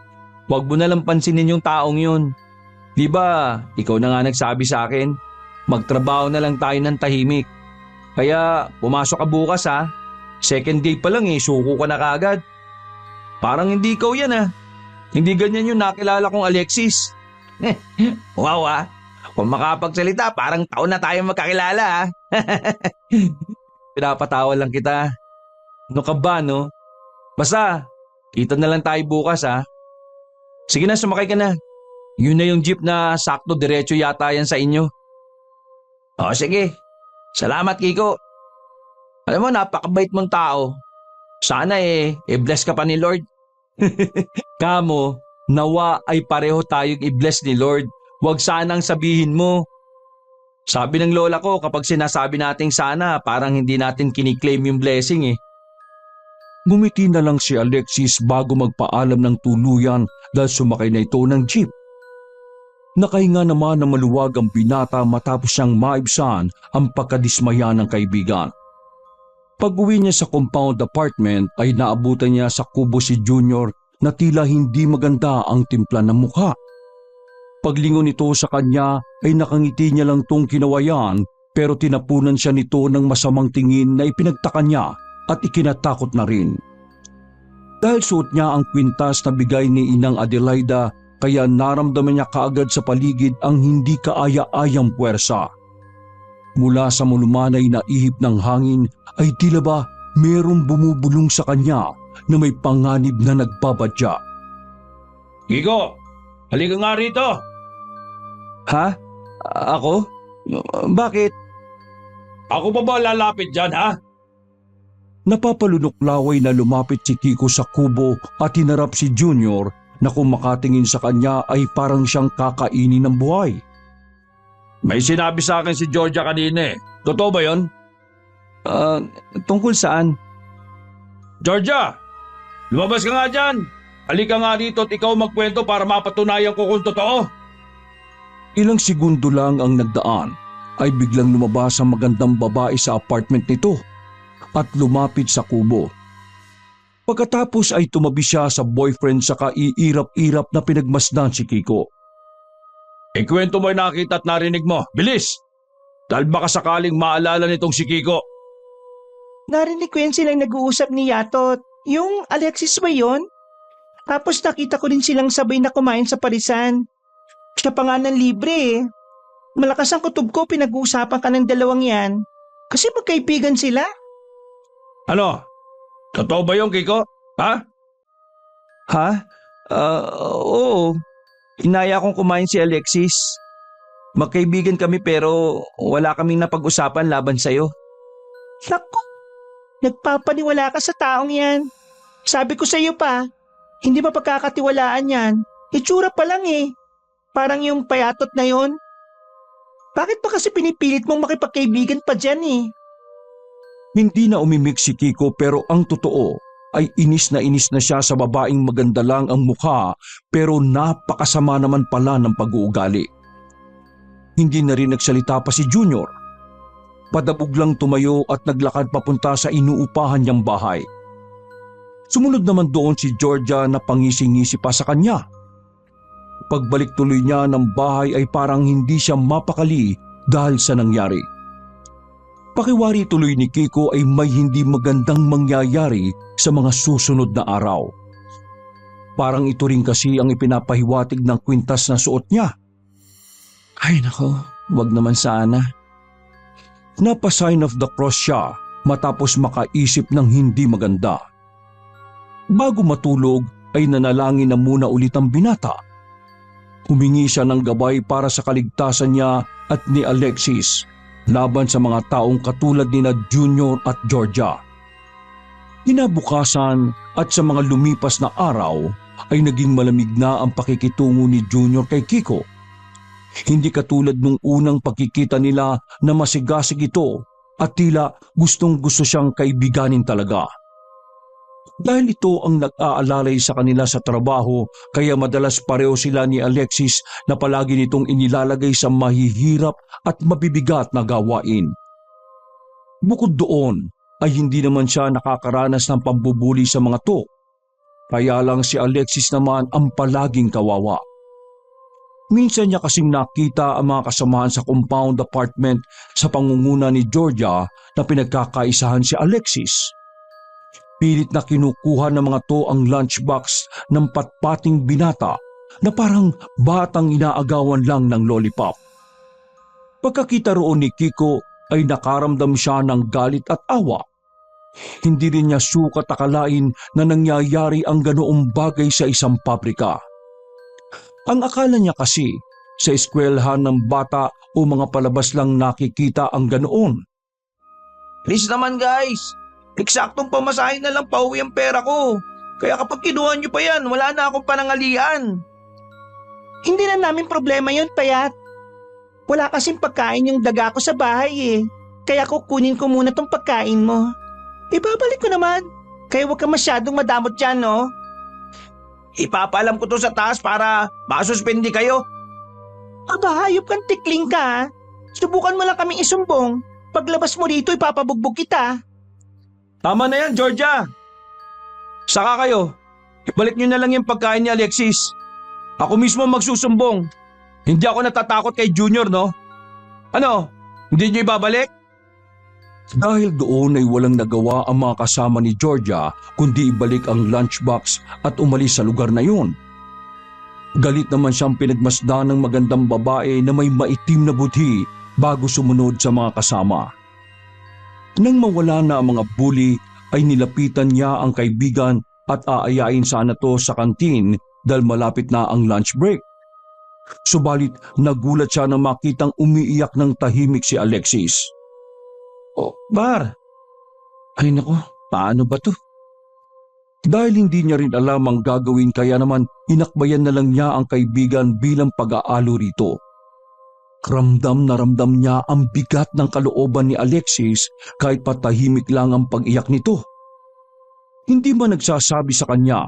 wag mo na lang pansinin yung taong yun. Di ba, ikaw na nga nagsabi sa akin, magtrabaho na lang tayo ng tahimik. Kaya pumasok ka bukas ha. Second day pa lang eh, suko ka na kaagad. Parang hindi ikaw yan ah. Hindi ganyan yung nakilala kong Alexis. Wow ah, kung makapagsalita parang taon na tayo magkakilala ah. Pinapatawa lang kita. Ano ka ba no? Basta, kita na lang tayo bukas ha. Sige na, sumakay ka na. Yun na yung jeep na sakto diretso yata yan sa inyo. O sige, salamat Kiko. Alam mo, napakabait mong tao. Sana i-bless ka pa ni Lord. Kamo, nawa ay pareho tayong i-bless ni Lord. Huwag sanang sabihin mo. Sabi ng lola ko kapag sinasabi nating sana, parang hindi natin kiniklaim yung blessing eh. Ngumiti na lang si Alexis bago magpaalam ng tuluyan dahil sumakay na ito ng jeep. Nakahinga naman ng maluwag ang binata matapos siyang maibsan ang pagkadismaya ng kaibigan. Pag-uwi niya sa compound apartment ay naabutan niya sa kubo si Junior na tila hindi maganda ang timpla ng mukha. Paglingon nito sa kanya ay nakangiti niya lang tong kinawayan pero tinapunan siya nito ng masamang tingin na ipinagtaka niya at ikinatakot na rin. Dahil suot niya ang kwintas na bigay ni Inang Adelaida kaya naramdaman niya kaagad sa paligid ang hindi kaaya-ayang puwersa. Mula sa mulumanay na ihip ng hangin ay tila ba merong bumubulong sa kanya na may panganib na nagbabadya. Kiko, halika nga rito. Ha? Ako? Bakit? Ako pa ba lalapit dyan ha? Napapalunok-laway na lumapit si Kiko sa kubo at hinarap si Junior na kung makatingin sa kanya ay parang siyang kakainin ng buhay. May sinabi sa akin si Georgia kanina eh. Totoo ba yon? Tungkol saan? Georgia, lumabas ka nga dyan. Halika nga rito at ikaw magkwento para mapatunayan ko kung totoo. Ilang segundo lang ang nagdaan ay biglang lumabas ang magandang babae sa apartment nito at lumapit sa kubo. Pagkatapos ay tumabi siya sa boyfriend sa kaiirap-irap na pinagmasdan si Kiko. Ikwento mo yung nakita at narinig mo. Bilis! Dahil baka sakaling maalala nitong si Kiko. Narinig ko yan silang nag-uusap ni Yatot. Yung Alexis ba yun? Tapos nakita ko din silang sabay na kumain sa parisan. Siya pa nga ng libre eh. Malakas ang kutob ko pinag-uusapan ka ng dalawang yan. Kasi magkaibigan sila. Ano? Totoo ba yung Kiko? Ha? Ha? Oo. Inaya akong kumain si Alexis. Magkaibigan kami pero wala kaming napag-usapan laban sa'yo. Naku, nagpapaniwala ka sa taong yan. Sabi ko sa iyo pa, hindi mapagkakatiwalaan yan. Itsura pa lang eh. Parang yung payatot na yon. Bakit ba kasi pinipilit mong makipagkaibigan pa dyan eh? Hindi na umimik si Kiko pero ang totoo ay inis na siya sa babaeng maganda lang ang mukha pero napakasama naman pala ng pag-uugali. Hindi na rin nagsalita pa si Junior. Padabog lang tumayo at naglakad papunta sa inuupahan niyang bahay. Sumunod naman doon si Georgia na pangisi-ngisi pa sa kanya. Pagbalik tuloy niya ng bahay ay parang hindi siya mapakali dahil sa nangyari. Pakiwari tuloy ni Kiko ay may hindi magandang mangyayari sa mga susunod na araw. Parang ito rin kasi ang ipinapahiwatig ng kwintas na suot niya. Ay nako, wag naman sana. Napa-sign of the cross siya matapos makaisip ng hindi maganda. Bago matulog ay nanalangin na muna ulit ang binata. Humingi siya ng gabay para sa kaligtasan niya at ni Alexis laban sa mga taong katulad ni na Junior at Georgia. Kinabukasan at sa mga lumipas na araw ay naging malamig na ang pakikitungo ni Junior kay Kiko. Hindi katulad nung unang pagkikita nila na masigasig ito at tila gustong-gusto siyang kaibiganin talaga. Dahil ito ang nag-aalalay sa kanila sa trabaho, kaya madalas pareho sila ni Alexis na palagi nitong inilalagay sa mahihirap at mabibigat na gawain. Bukod doon, ay hindi naman siya nakakaranas ng pambubuli sa mga to. Kaya lang si Alexis naman ang palaging kawawa. Minsan niya kasing nakita ang mga kasamahan sa compound apartment sa pangunguna ni Georgia na pinagkakaisahan si Alexis. Pilit na kinukuha ng mga to ang lunchbox ng patpating binata na parang batang inaagawan lang ng lollipop. Pagkakita roon ni Kiko ay nakaramdam siya ng galit at awa. Hindi rin niya sukat akalain na nangyayari ang ganoong bagay sa isang pabrika. Ang akala niya kasi sa eskwelahan ng bata o mga palabas lang nakikita ang ganoon. Please naman guys, eksaktong pamasahe na lang pauwi ang pera ko. Kaya kapag kinuha niyo pa yan, wala na akong panangalian. Hindi na namin problema yun, Payat. Wala kasing pagkain yung daga ko sa bahay eh. Kaya kukunin ko muna tong pagkain mo. Ibabalik ko naman. Kaya huwag ka masyadong madamot dyan, no? Ipapaalam ko to sa taas para masuspindi kayo. Aba, hayop kang tikling ka, ha? Subukan mo lang kaming isumbong. Paglabas mo rito, ipapabugbog kita. Tama na yan, Georgia. Saka kayo, ibalik niyo na lang yung pagkain ni Alexis. Ako mismo magsusumbong. Hindi ako natatakot kay Junior, no? Ano? Hindi niyo ibabalik? Dahil doon ay walang nagawa ang mga kasama ni Georgia kundi ibalik ang lunchbox at umalis sa lugar na yun. Galit naman siyang pinagmasdan ng magandang babae na may maitim na buti bago sumunod sa mga kasama. Nang mawala na ang mga bully ay nilapitan niya ang kaibigan at aayain sana to sa kantin dahil malapit na ang lunch break. Subalit nagulat siya nang makitang umiiyak ng tahimik si Alexis. Oh, Bar. Ay nako, paano ba to? Dahil hindi niya rin alam ang gagawin kaya naman inakbayan na lang niya ang kaibigan bilang pag-aalo rito. Ramdam na ramdam niya ang bigat ng kalooban ni Alexis kahit patahimik lang ang pag-iyak nito. Hindi man nagsasabi sa kanya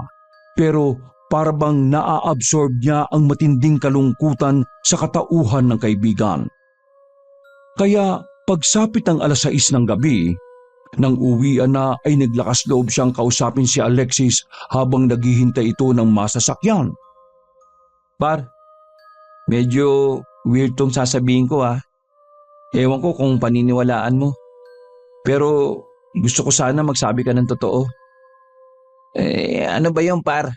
pero para bang naa-absorb niya ang matinding kalungkutan sa katauhan ng kaibigan. Kaya pagsapit ang 6:00 ng gabi, nang uwian na ay naglakas loob siyang kausapin si Alexis habang naghihintay ito ng masasakyan. Par, medyo weird tong sasabihin ko ha. Ewan ko kung paniniwalaan mo. Pero gusto ko sana magsabi ka ng totoo. Ano ba yung par?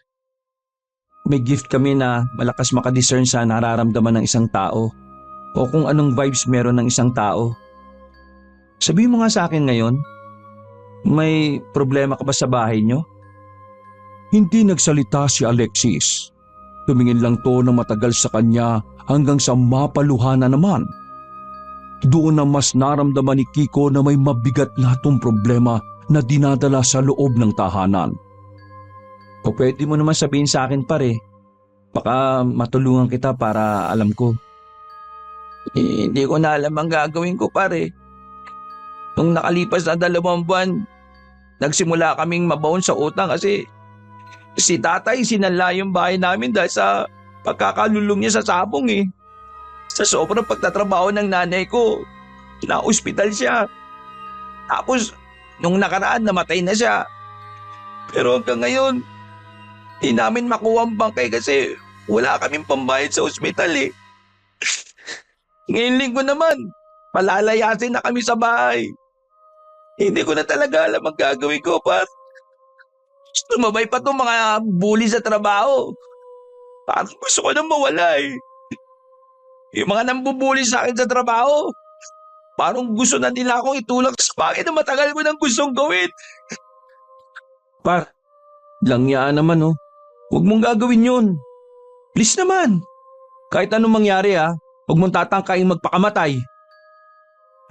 May gift kami na malakas makadiscern sa nararamdaman ng isang tao o kung anong vibes meron ng isang tao. Sabihin mo nga sa akin ngayon, may problema ka ba sa bahay niyo? Hindi nagsalita si Alexis. Tumingin lang to na matagal sa kanya hanggang sa mapaluha na naman. Doon na mas naramdaman ni Kiko na may mabigat na itong problema na dinadala sa loob ng tahanan. O pwede mo naman sabihin sa akin pare, baka matulungan kita para alam ko. Hindi ko na alam ang gagawin ko pare. Nung nakalipas na 2 buwan, nagsimula kaming mabaon sa utang kasi si tatay sinala yung bahay namin dahil sa pagkakalulong niya sa sabong eh. Sa sobrang pagtatrabaho ng nanay ko, na-ospital siya. Tapos, nung nakaraan namatay na siya. Pero hanggang ngayon, di namin makuha ang bangkay kasi wala kaming pambayad sa ospital eh. Ngayon linggo naman, palalayasin na kami sa bahay. Hindi ko na talaga alam ang gagawin ko, Pat. Tumabay pa itong mga bully sa trabaho. Parang gusto ko nang mawala eh. Yung mga nambubuli sa akin sa trabaho, parang gusto na nila akong itulak sa bagay na matagal ko nang gustong gawin. Par, langyaan naman oh. Huwag mong gagawin yun. Please naman. Kahit anong mangyari huwag mong tatangkaing magpakamatay.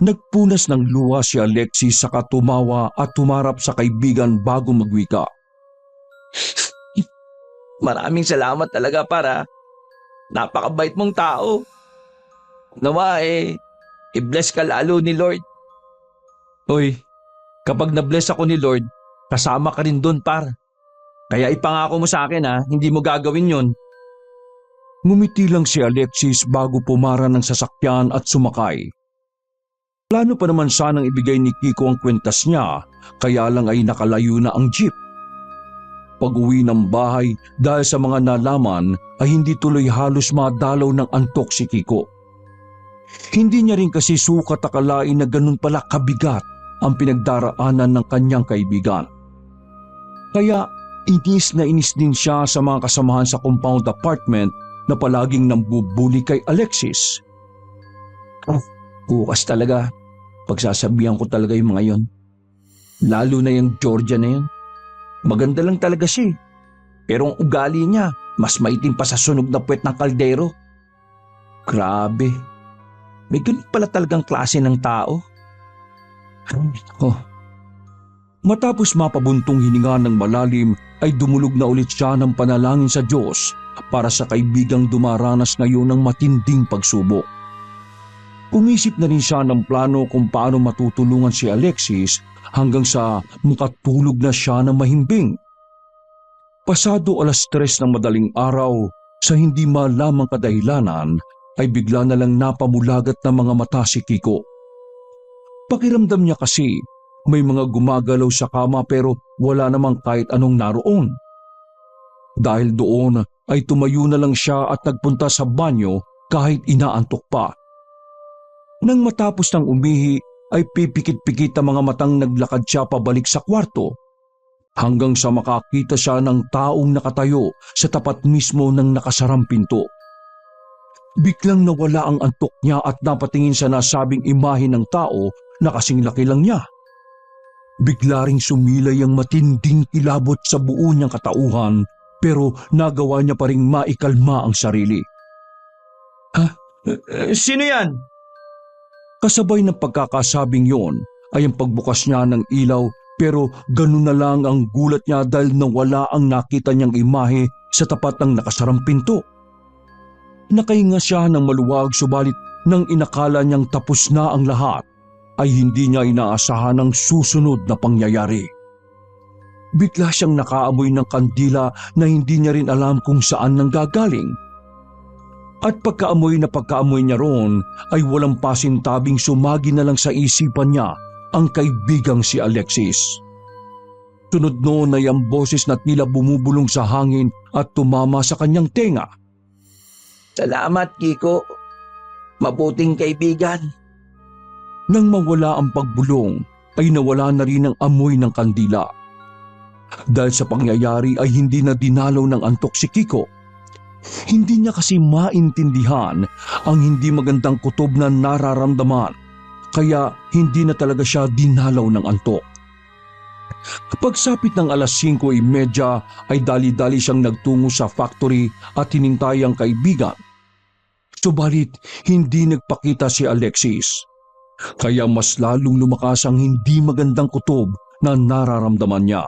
Nagpunas ng luha si Alexis saka tumawa at tumarap sa kaibigan bago magwika. Maraming salamat talaga para napakabait mong tao. Nawa i-bless ka lalo ni Lord. Oy, kapag na-bless ako ni Lord, Kasama ka rin doon, par. Kaya ipangako mo sa akin hindi mo gagawin yon. Ngumiti lang si Alexis bago pumara ng sasakyan at sumakay. Plano pa naman sanang ibigay ni Kiko ang kwentas niya, kaya lang ay nakalayo na ang jeep. Pag-uwi ng bahay dahil sa mga nalaman ay hindi tuloy halos madalaw ng antok si Kiko. Hindi niya rin kasi sukat akalain na ganun pala kabigat ang pinagdaraanan ng kanyang kaibigan. Kaya inis na inis din siya sa mga kasamahan sa compound apartment na palaging nambubuli kay Alexis. Bukas talaga. Pagsasabihan ko talaga yung mga yon. Lalo na yung Georgia na yun. Maganda lang talaga siya. Pero ang ugali niya, mas maitim pa sa sunog na puwet ng kaldero. Grabe. May ganun pala talagang klase ng tao. Matapos mapabuntong hininga ng malalim ay dumulog na ulit siya ng panalangin sa Diyos para sa kaibigang dumaranas ngayon ng matinding pagsubok. Umisip na rin siya ng plano kung paano matutulungan si Alexis hanggang sa makatulog na siya ng mahimbing. Pasado 3:00 ng madaling araw, sa hindi malamang kadahilanan, ay bigla na lang napamulagat ng mga mata si Kiko. Pakiramdam niya kasi may mga gumagalaw sa kama pero wala namang kahit anong naroon. Dahil doon ay tumayo na lang siya at nagpunta sa banyo kahit inaantok pa. Nang matapos ng umihi ay pipikit-pikit ang mga matang naglakad siya pabalik sa kwarto hanggang sa makakita siya ng taong nakatayo sa tapat mismo ng nakasarang pinto. Biglang nawala ang antok niya at napatingin sa nasabing imahe ng tao na kasing laki lang niya. Bigla ring sumilay ang matinding kilabot sa buo niyang katauhan pero nagawa niya pa ring maikalma ang sarili. Sino yan? Kasabay ng pagkakasabing yon ay ang pagbukas niya ng ilaw pero ganun na lang ang gulat niya dahil nawala ang nakita niyang imahe sa tapat ng nakasarang pinto. Nakahinga siya ng maluwag subalit nang inakala niyang tapos na ang lahat ay hindi niya inaasahan ang susunod na pangyayari. Bigla siyang nakaamoy ng kandila na hindi niya rin alam kung saan nanggagaling. At pagkaamoy niya roon ay walang pasintabing sumagi na lang sa isipan niya ang kaibigang si Alexis. Tunod noon ay ang boses na tila bumubulong sa hangin at tumama sa kanyang tenga. Salamat, Kiko. Mabuting kaibigan. Nang mawala ang pagbulong ay nawala na rin ang amoy ng kandila. Dahil sa pangyayari ay hindi na dinalaw ng antok si Kiko. Hindi niya kasi maintindihan ang hindi magandang kutob na nararamdaman, kaya hindi na talaga siya dinalaw ng antok. Pagsapit ng 5:30 ay dali-dali siyang nagtungo sa factory at hinintay ang kaibigan. Subalit hindi nagpakita si Alexis, kaya mas lalong lumakas ang hindi magandang kutob na nararamdaman niya.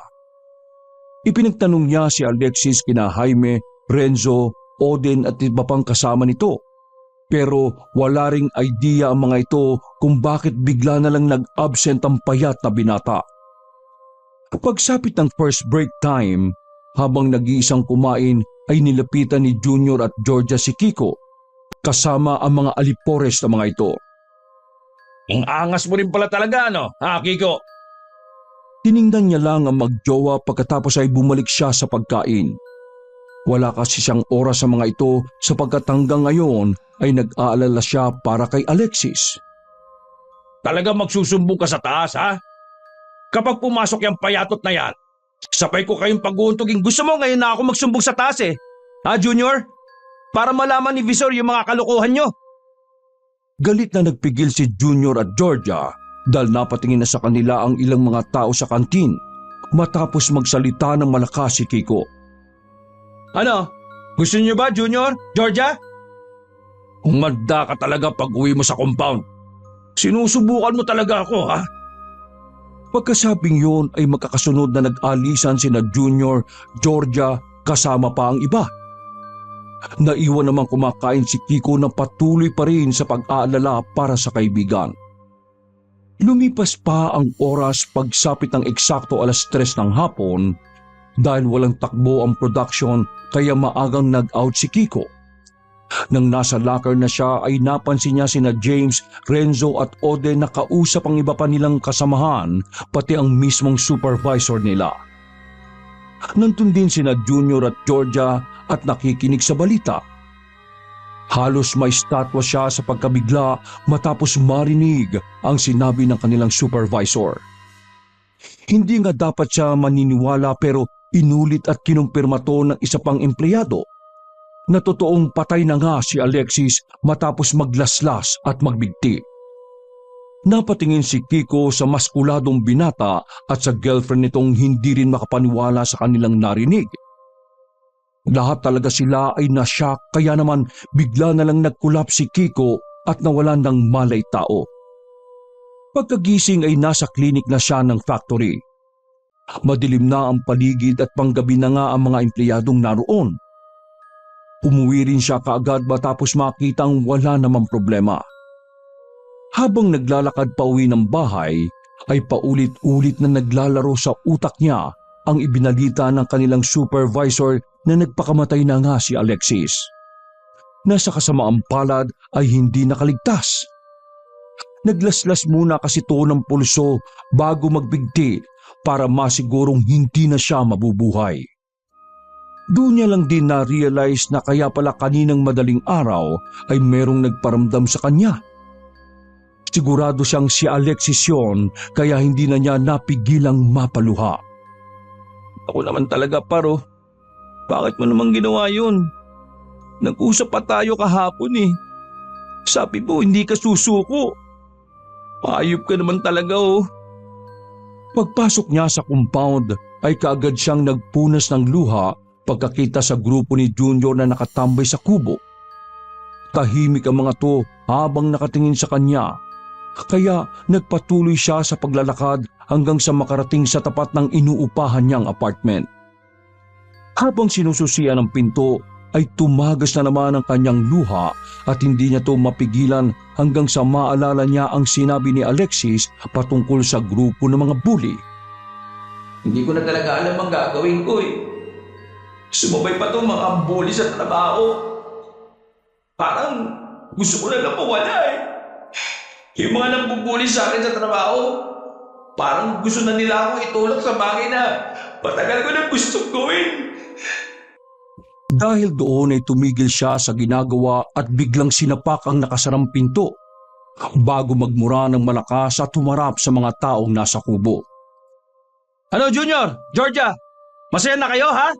Ipinagtanong niya si Alexis kina Jaime, Renzo, Oden at iba pang kasama nito. Pero wala ring idea ang mga ito kung bakit bigla na lang nag-absent ang payat na binata. Pagsapit ng first break time, habang nag-iisang kumain ay nilapitan ni Junior at Georgia si Kiko, kasama ang mga alipores na mga ito. Ang angas mo rin pala talaga, Kiko? Tiningnan niya lang ang magjowa pagkatapos ay bumalik siya sa pagkain. Wala kasi siyang oras sa mga ito sapagkat hanggang ngayon ay nag-aalala siya para kay Alexis. Talaga magsusumbong ka sa taas, ha? Kapag pumasok yung payatot na yan, sabay ko kayong pag-uuntugin. Gusto mo ngayon na ako magsumbong sa taas Ha, Junior? Para malaman ni Visor yung mga kalokohan nyo. Galit na nagpigil si Junior at Georgia dahil napatingin na sa kanila ang ilang mga tao sa kantin matapos magsalita ng malakas si Kiko. Ano? Gusto niyo ba, Junior? Georgia? Umanda ka talaga pag uwi mo sa compound. Sinusubukan mo talaga ako, ha? Pagkasabing yun ay magkakasunod na nag-alisan sina Junior, Georgia, kasama pa ang iba. Naiwan namang kumakain si Kiko na patuloy pa rin sa pag-aalala para sa kaibigan. Lumipas pa ang oras pagsapit ng eksakto 3:00 ng hapon dahil walang takbo ang production kaya maagang nag-out si Kiko. Nang nasa locker na siya ay napansin niya sina James, Renzo at Ode na kausap ang iba pa nilang kasamahan pati ang mismong supervisor nila. Nandun din sina Junior at Georgia at nakikinig sa balita. Halos may statwa siya sa pagkabigla matapos marinig ang sinabi ng kanilang supervisor. Hindi nga dapat siya maniniwala pero inulit at kinumpirma to ng isa pang empleyado na totoong patay na nga si Alexis matapos maglaslas at magbigti. Napatingin si Kiko sa maskuladong binata at sa girlfriend nitong hindi rin makapaniwala sa kanilang narinig. Lahat talaga sila ay nasyak kaya naman bigla na lang nagkulap si Kiko at nawalan ng malay tao. Pagkagising ay nasa klinik na siya ng factory. Madilim na ang paligid at panggabi na nga ang mga empleyadong naroon. Umuwi rin siya kaagad matapos makitang wala namang problema. Habang naglalakad pa uwi ng bahay, ay paulit-ulit na naglalaro sa utak niya ang ibinalita ng kanilang supervisor na nagpakamatay na nga si Alexis. Nasa kasamaang palad ay hindi nakaligtas. Naglaslas muna kasi to ng pulso bago magbigti para masigurong hindi na siya mabubuhay. Doon niya lang din na-realize na kaya pala kaninang madaling araw ay merong nagparamdam sa kanya. Sigurado siyang si Alexis yun kaya hindi na niya napigilang mapaluha. Ako naman talaga, Paro. Bakit mo naman ginawa yun? Nag-usap pa tayo kahapon eh. Sabi mo hindi ka susuko. Ayop ka naman talaga oh. Pagpasok niya sa compound ay kaagad siyang nagpunas ng luha pagkakita sa grupo ni Junior na nakatambay sa kubo. Tahimik ang mga to habang nakatingin sa kanya. Kaya nagpatuloy siya sa paglalakad hanggang sa makarating sa tapat ng inuupahan niyang apartment. Habang sinususian ang pinto ay tumagas na naman ang kanyang luha at hindi niya to mapigilan hanggang sa maalala niya ang sinabi ni Alexis patungkol sa grupo ng mga bully. Hindi ko na talaga alam ang gagawin ko eh. Sumabay pa itong mga bully sa trabaho. Parang gusto ko na lang mawala eh. Yung mga nambubuli sa akin sa trabaho, parang gusto na nila akong itulak sa bagay na matagal ko na gustong gawin. Dahil doon ay tumigil siya sa ginagawa at biglang sinapak ang nakasarang pinto bago magmura ng malakas at tumarap sa mga taong nasa kubo. Ano Junior? Georgia? Masaya na kayo ha?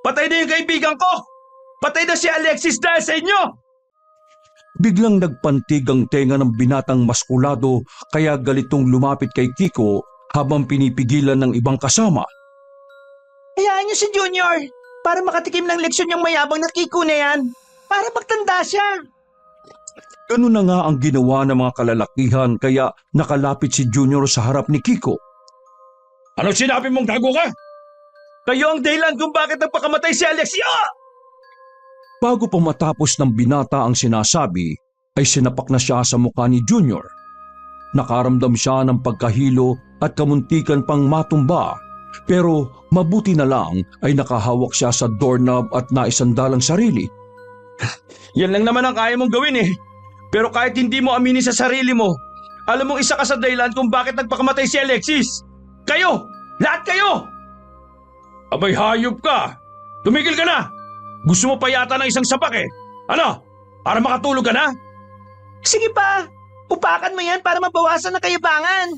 Patay na yung kaibigan ko! Patay na si Alexis dahil sa inyo! Biglang nagpantig ang tenga ng binatang maskulado kaya galitong lumapit kay Kiko habang pinipigilan ng ibang kasama. Hayaan niyo si Junior para makatikim ng leksyon yung mayabang na Kiko na yan. Para magtanda siya. Ganun na nga ang ginawa ng mga kalalakihan kaya nakalapit si Junior sa harap ni Kiko. Ano sinabi mong gago ka? Kayo ang dahilan kung bakit nagpakamatay si Alexis! Bago pa matapos ng binata ang sinasabi, ay sinapak na siya sa mukha ni Junior. Nakaramdam siya ng pagkahilo at kamuntikan pang matumba, pero mabuti na lang ay nakahawak siya sa doorknob at naisandalang sarili. Yan lang naman ang kaya mong gawin eh. Pero kahit hindi mo aminin sa sarili mo, alam mong isa ka sa dahilan kung bakit nagpakamatay si Alexis. Kayo! Lahat kayo! Abay hayop ka! Tumigil ka na! Gusto mo pa yata ng isang sapak eh. Ano? Para makatulog ka na? Sige pa, upakan mo yan para mabawasan ng kayabangan.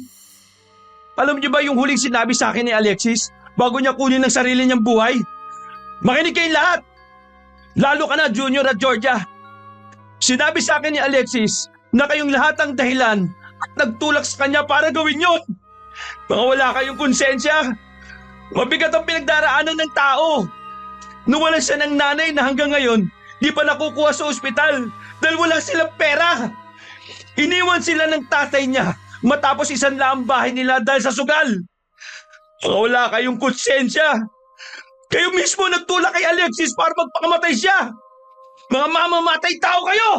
Alam niyo ba yung huling sinabi sa akin ni Alexis bago niya kunin ang sarili niyang buhay? Makinig kayong lahat! Lalo ka na Junior at Georgia. Sinabi sa akin ni Alexis na kayong lahat ang dahilan at nagtulak sa kanya para gawin yon. Mga wala kayong konsensya. Mabigat ang pinagdaraanan ng tao. Nawalan siya ng nanay na hanggang ngayon di pa nakukuha sa ospital dahil wala silang pera. Iniwan sila ng tatay niya matapos isan lang ang bahay nila dahil sa sugal. Mga wala kayong konsensya. Kayo mismo nagtulak kay Alexis para magpakamatay siya. Mga mamamatay tao kayo!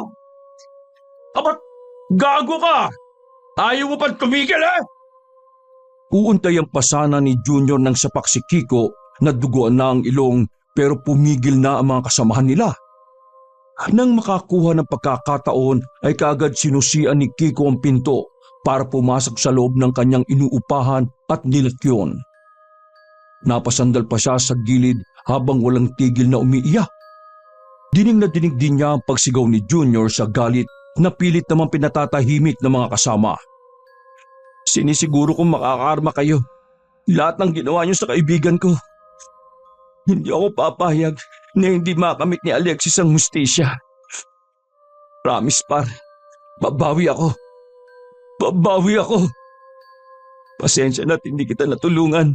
Abat, gago ka! Ayaw mo pang tumigil ha? Uuntay ang pasana ni Junior nang sapak si Kiko na duguan na ang ilong pero pumigil na ang mga kasamahan nila. Nang makakuha ng pagkakataon ay kaagad sinusian ni Kiko ang pinto para pumasok sa loob ng kanyang inuupahan at nilatyon. Napasandal pa siya sa gilid habang walang tigil na umiiyak. Dinig na dinig din niya ang pagsigaw ni Junior sa galit na pilit namang pinatatahimik ng mga kasama. Sinisiguro kong makakaarma kayo. Lahat ng ginawa niyo sa kaibigan ko. Hindi ako papayag na hindi makamit ni Alexis ang hustisya. Promise par, babawi ako. Babawi ako. Pasensya na't hindi kita natulungan.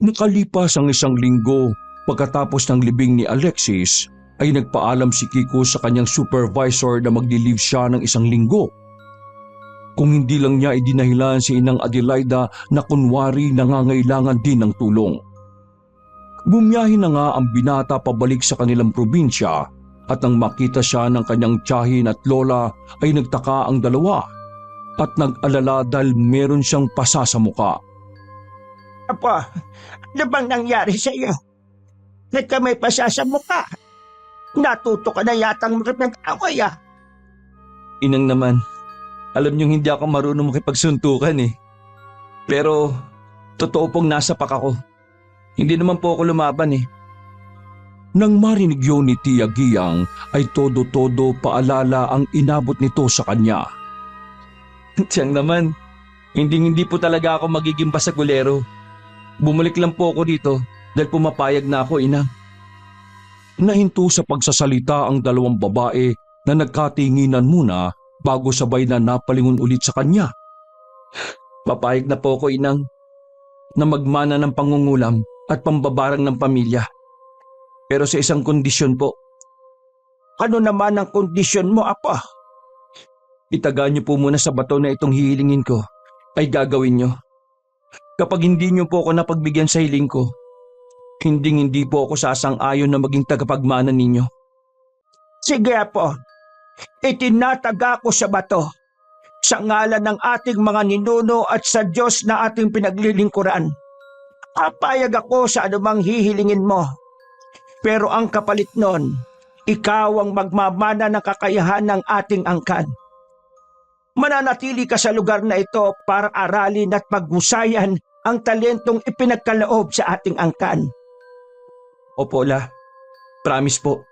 Nakalipas ang 1 linggo pagkatapos ng libing ni Alexis ay nagpaalam si Kiko sa kanyang supervisor na magli-leave siya ng 1 linggo. Kung hindi lang niya idinahilan si Inang Adelaida na kunwari nangangailangan din ng tulong. Bumiyahe na nga ang binata pabalik sa kanilang probinsya at nang makita siya ng kanyang tiyahin at lola ay nagtaka ang dalawa at nag-alala dahil meron siyang pasa sa muka. Apo, ano bang nangyari sa iyo? Ba't ka may pasa sa mukha? Natuto ka na yatang makipag-away ah. Inang naman, alam niyong hindi ako marunong makipagsuntukan eh. Pero totoo pong nasapak ako. Hindi naman po ako lumaban eh. Nang marinig yun ni Tia Giyang ay todo-todo paalala ang inabot nito sa kanya. Tiyang naman, hindi po talaga ako magiging basagulero. Bumalik lang po ako dito dahil pumapayag na ako, Inang. Nahinto sa pagsasalita ang 2 babae na nagkatinginan muna bago sabay na napalingon ulit sa kanya. Papayag na po ako, Inang, na magmana ng pangungulam at pambabarang ng pamilya. Pero sa isang kondisyon po. Ano naman ang kondisyon mo, Apo? Itagaan niyo po muna sa bato na itong hihilingin ko ay gagawin niyo. Kapag hindi niyo po ako napagbigyan sa hiling ko, hindi po ako sasang-ayon na maging tagapagmana ninyo. Sige, Apo. Itinataga ko sa bato sa ngalan ng ating mga ninuno at sa Diyos na ating pinaglilingkuran. Papayag ako sa anumang hihilingin mo. Pero ang kapalit nun, ikaw ang magmamana ng kakayahan ng ating angkan. Mananatili ka sa lugar na ito para aralin at paghusayan ang talentong ipinagkaloob sa ating angkan. Opo, La. Promise po.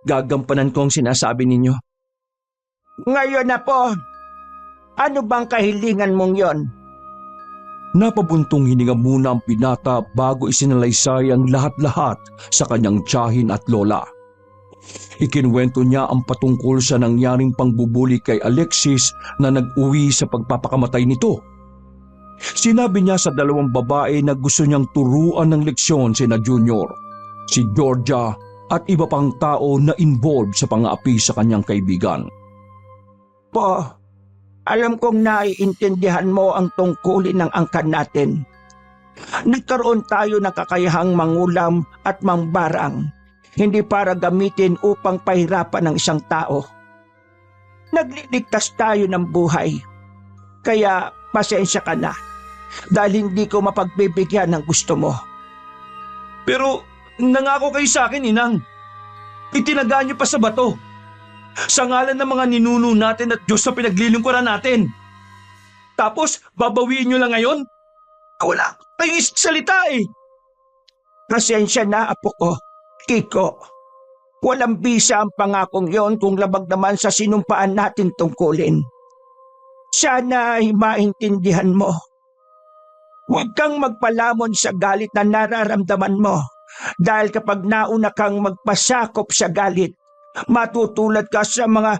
Gagampanan ko ang sinasabi ninyo. Ngayon na po, ano bang kahilingan mong yon? Napabuntong hininga muna ang binata bago isinalaysay ang lahat-lahat sa kanyang tiyahin at lola. Ikinwento niya ang patungkol sa nangyaring pangbubuli kay Alexis na nag-uwi sa pagpapakamatay nito. Sinabi niya sa 2 babae na gusto niyang turuan ng leksyon sina Junior, si Georgia at iba pang tao na involved sa pang-aapi sa kanyang kaibigan. Po, alam kong naiintindihan mo ang tungkulin ng angkan natin. Nagkaroon tayo ng kakayahang mangulam at mangbarang, hindi para gamitin upang pahirapan ng isang tao. Nagliligtas tayo ng buhay. Kaya pasensya ka na dahil hindi ko mapagbibigyan ng gusto mo. Pero nangako kayo sa akin, Inang. Itinagaan niyo pa sa bato. Sa ngalan ng mga ninuno natin at Diyos na pinaglilingkuran natin. Tapos, babawiin niyo lang ngayon? Wala kayong salita eh. Pasensya na, apo ko, Kiko. Walang bisa ang pangakong yon kung labag naman sa sinumpaan natin tungkulin. Sana ay maintindihan mo. Huwag kang magpalamon sa galit na nararamdaman mo dahil kapag nauna kang magpasakop sa galit, matutulad ka sa mga...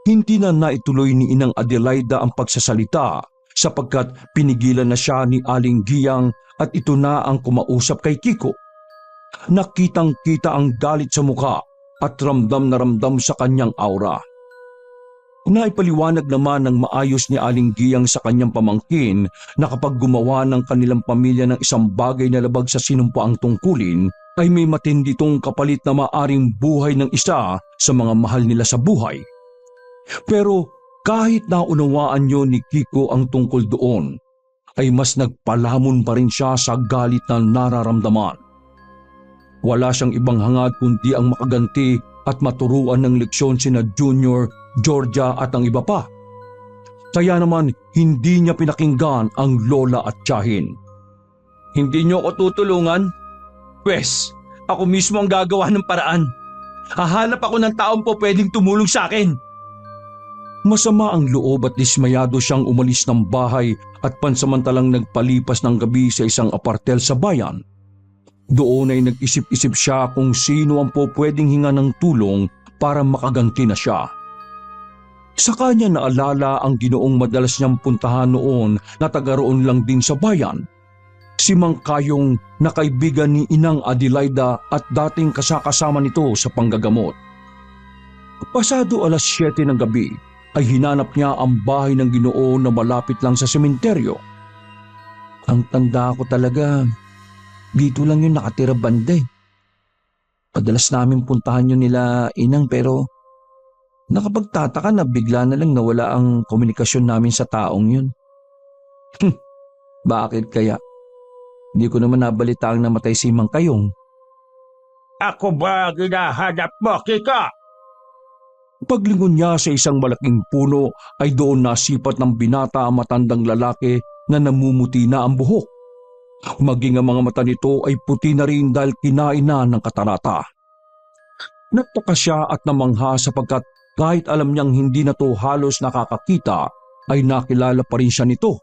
Hindi na naituloy ni Inang Adelaida ang pagsasalita sapagkat pinigilan na siya ni Aling Giyang at ito na ang kumausap kay Kiko. Nakitang-kita ang galit sa muka at ramdam na ramdam sa kanyang aura. Naipaliwanag naman ng maayos ni Aling Giyang sa kanyang pamangkin na kapag gumawa ng kanilang pamilya ng isang bagay na labag sa sinumpaang tungkulin, ay may matindi tong kapalit na maaring buhay ng isa sa mga mahal nila sa buhay. Pero Kahit naunawaan niyo ni Kiko ang tungkol doon, ay mas nagpalamon pa rin siya sa galit na nararamdaman. Wala siyang ibang hangad kundi ang makaganti at maturuan ng leksyon sina Junior, Georgia at ang iba pa. Kaya naman hindi niya pinakinggan ang lola at tiyahin. Hindi niyo ako tutulungan? Pwes, ako mismo ang gagawa ng paraan. Hahanap ako ng taong po pwedeng tumulong sa akin. Masama ang loob at dismayado siyang umalis ng bahay at pansamantalang nagpalipas ng gabi sa isang apartel sa bayan. Doon ay nag-isip-isip siya kung sino ang po pwedeng hinga ng tulong para makaganti na siya. Sa kanya naalala ang ginoong madalas niyang puntahan noon na taga roon lang din sa bayan. Si Mang Kayong na kaibigan ni Inang Adelaida at dating kasakasama nito sa panggagamot. Pasado 7:00 ng gabi ay hinanap niya ang bahay ng Ginoo na malapit lang sa sementeryo. Ang tanda ko talaga, dito lang yung nakatira banda eh. Padalas namin puntahan yun nila Inang pero nakapagtataka na bigla na lang nawala ang komunikasyon namin sa taong yun. Bakit kaya? Hindi ko naman nabalita ang namatay si Mang Kayong. Ako ba ginahanap mo, Kiko? Paglingon niya sa isang malaking puno ay doon nasipat ng binata ang matandang lalaki na namumuti na ang buhok. Maging ang mga mata nito ay puti na rin dahil kinain na ng katarata. Nagtaka siya at namangha sapagkat kahit alam niyang hindi na to halos nakakakita ay nakilala pa rin siya nito.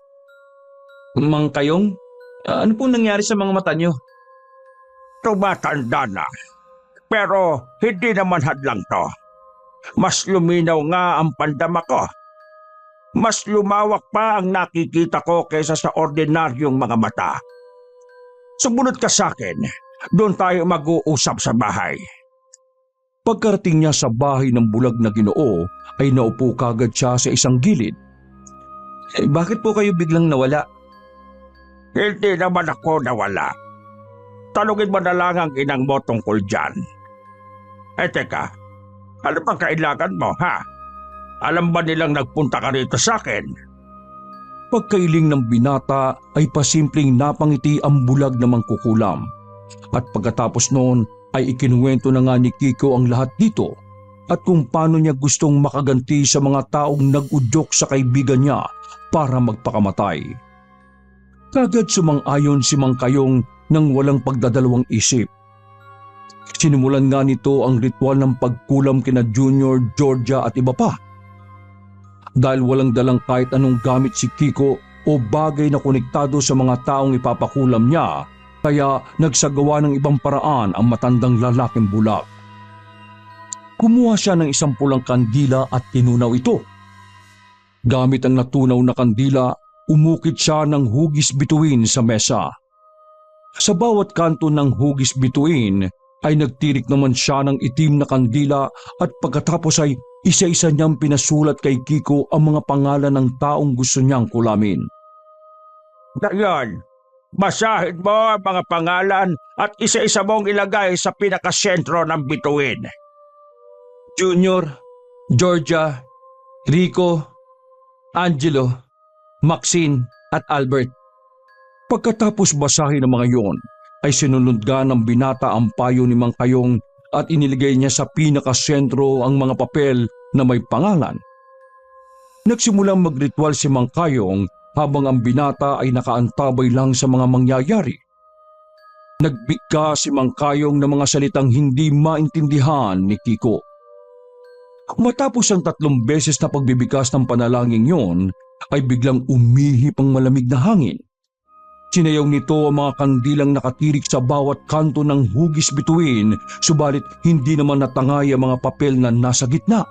Mang Kayong, ano pong nangyari sa mga mata niyo? Tumatanda na. Pero hindi naman hadlang to. Mas luminaw nga ang pandama ko. Mas lumawak pa ang nakikita ko kaysa sa ordinaryong mga mata. Sumunod ka sa akin. Doon tayo mag-uusap sa bahay. Pagkarating niya sa bahay ng bulag na Ginoo ay naupo kagad siya sa isang gilid. Bakit po kayo biglang nawala? Hindi naman ako nawala. Tanungin mo na lang ang inang mo tungkol dyan. Teka, ano bang kailangan mo, ha? Alam ba nilang nagpunta ka rito sa akin? Pagkailing ng binata ay pasimpleng napangiti ang bulag na mangkukulam. At pagkatapos noon ay ikinuwento na nga ni Kiko ang lahat dito at kung paano niya gustong makaganti sa mga taong nag-udyok sa kaibigan niya para magpakamatay. Kagad sumang-ayon si Mang Kayong nang walang pagdadalawang isip. Sinimulan nga nito ang ritual ng pagkulam kina Junior, Georgia at iba pa. Dahil walang dalang kahit anong gamit si Kiko o bagay na konektado sa mga taong ipapakulam niya, kaya nagsagawa ng ibang paraan ang matandang lalaking bulag. Kumuha siya ng isang pulang kandila at tinunaw ito. Gamit ang natunaw na kandila, umukit siya ng hugis bituin sa mesa. Sa bawat kanto ng hugis bituin ay nagtirik naman siya ng itim na kandila at pagkatapos ay isa-isa niyang pinasulat kay Kiko ang mga pangalan ng taong gusto niyang kulamin. Ngayon, basahin mo ang mga pangalan at isa-isa mong ilagay sa pinakasentro ng bituin. Junior, Georgia, Rico, Angelo, Maxine at Albert. Pagkatapos basahin ang mga iyon, ay sinunod ng binata ang payo ni Mang Kayong at iniligay niya sa pinakasentro ang mga papel na may pangalan. Nagsimulang magritual si Mang Kayong habang ang binata ay nakaantabay lang sa mga mangyayari. Nagbigka si Mang Kayong ng mga salitang hindi maintindihan ni Kiko. Matapos ang 3 beses na pagbibigas ng panalangin yon, ay biglang umihip ang malamig na hangin. Sinayaw nito ang mga kandilang nakatirik sa bawat kanto ng hugis bituin, subalit hindi naman natangay ang mga papel na nasa gitna.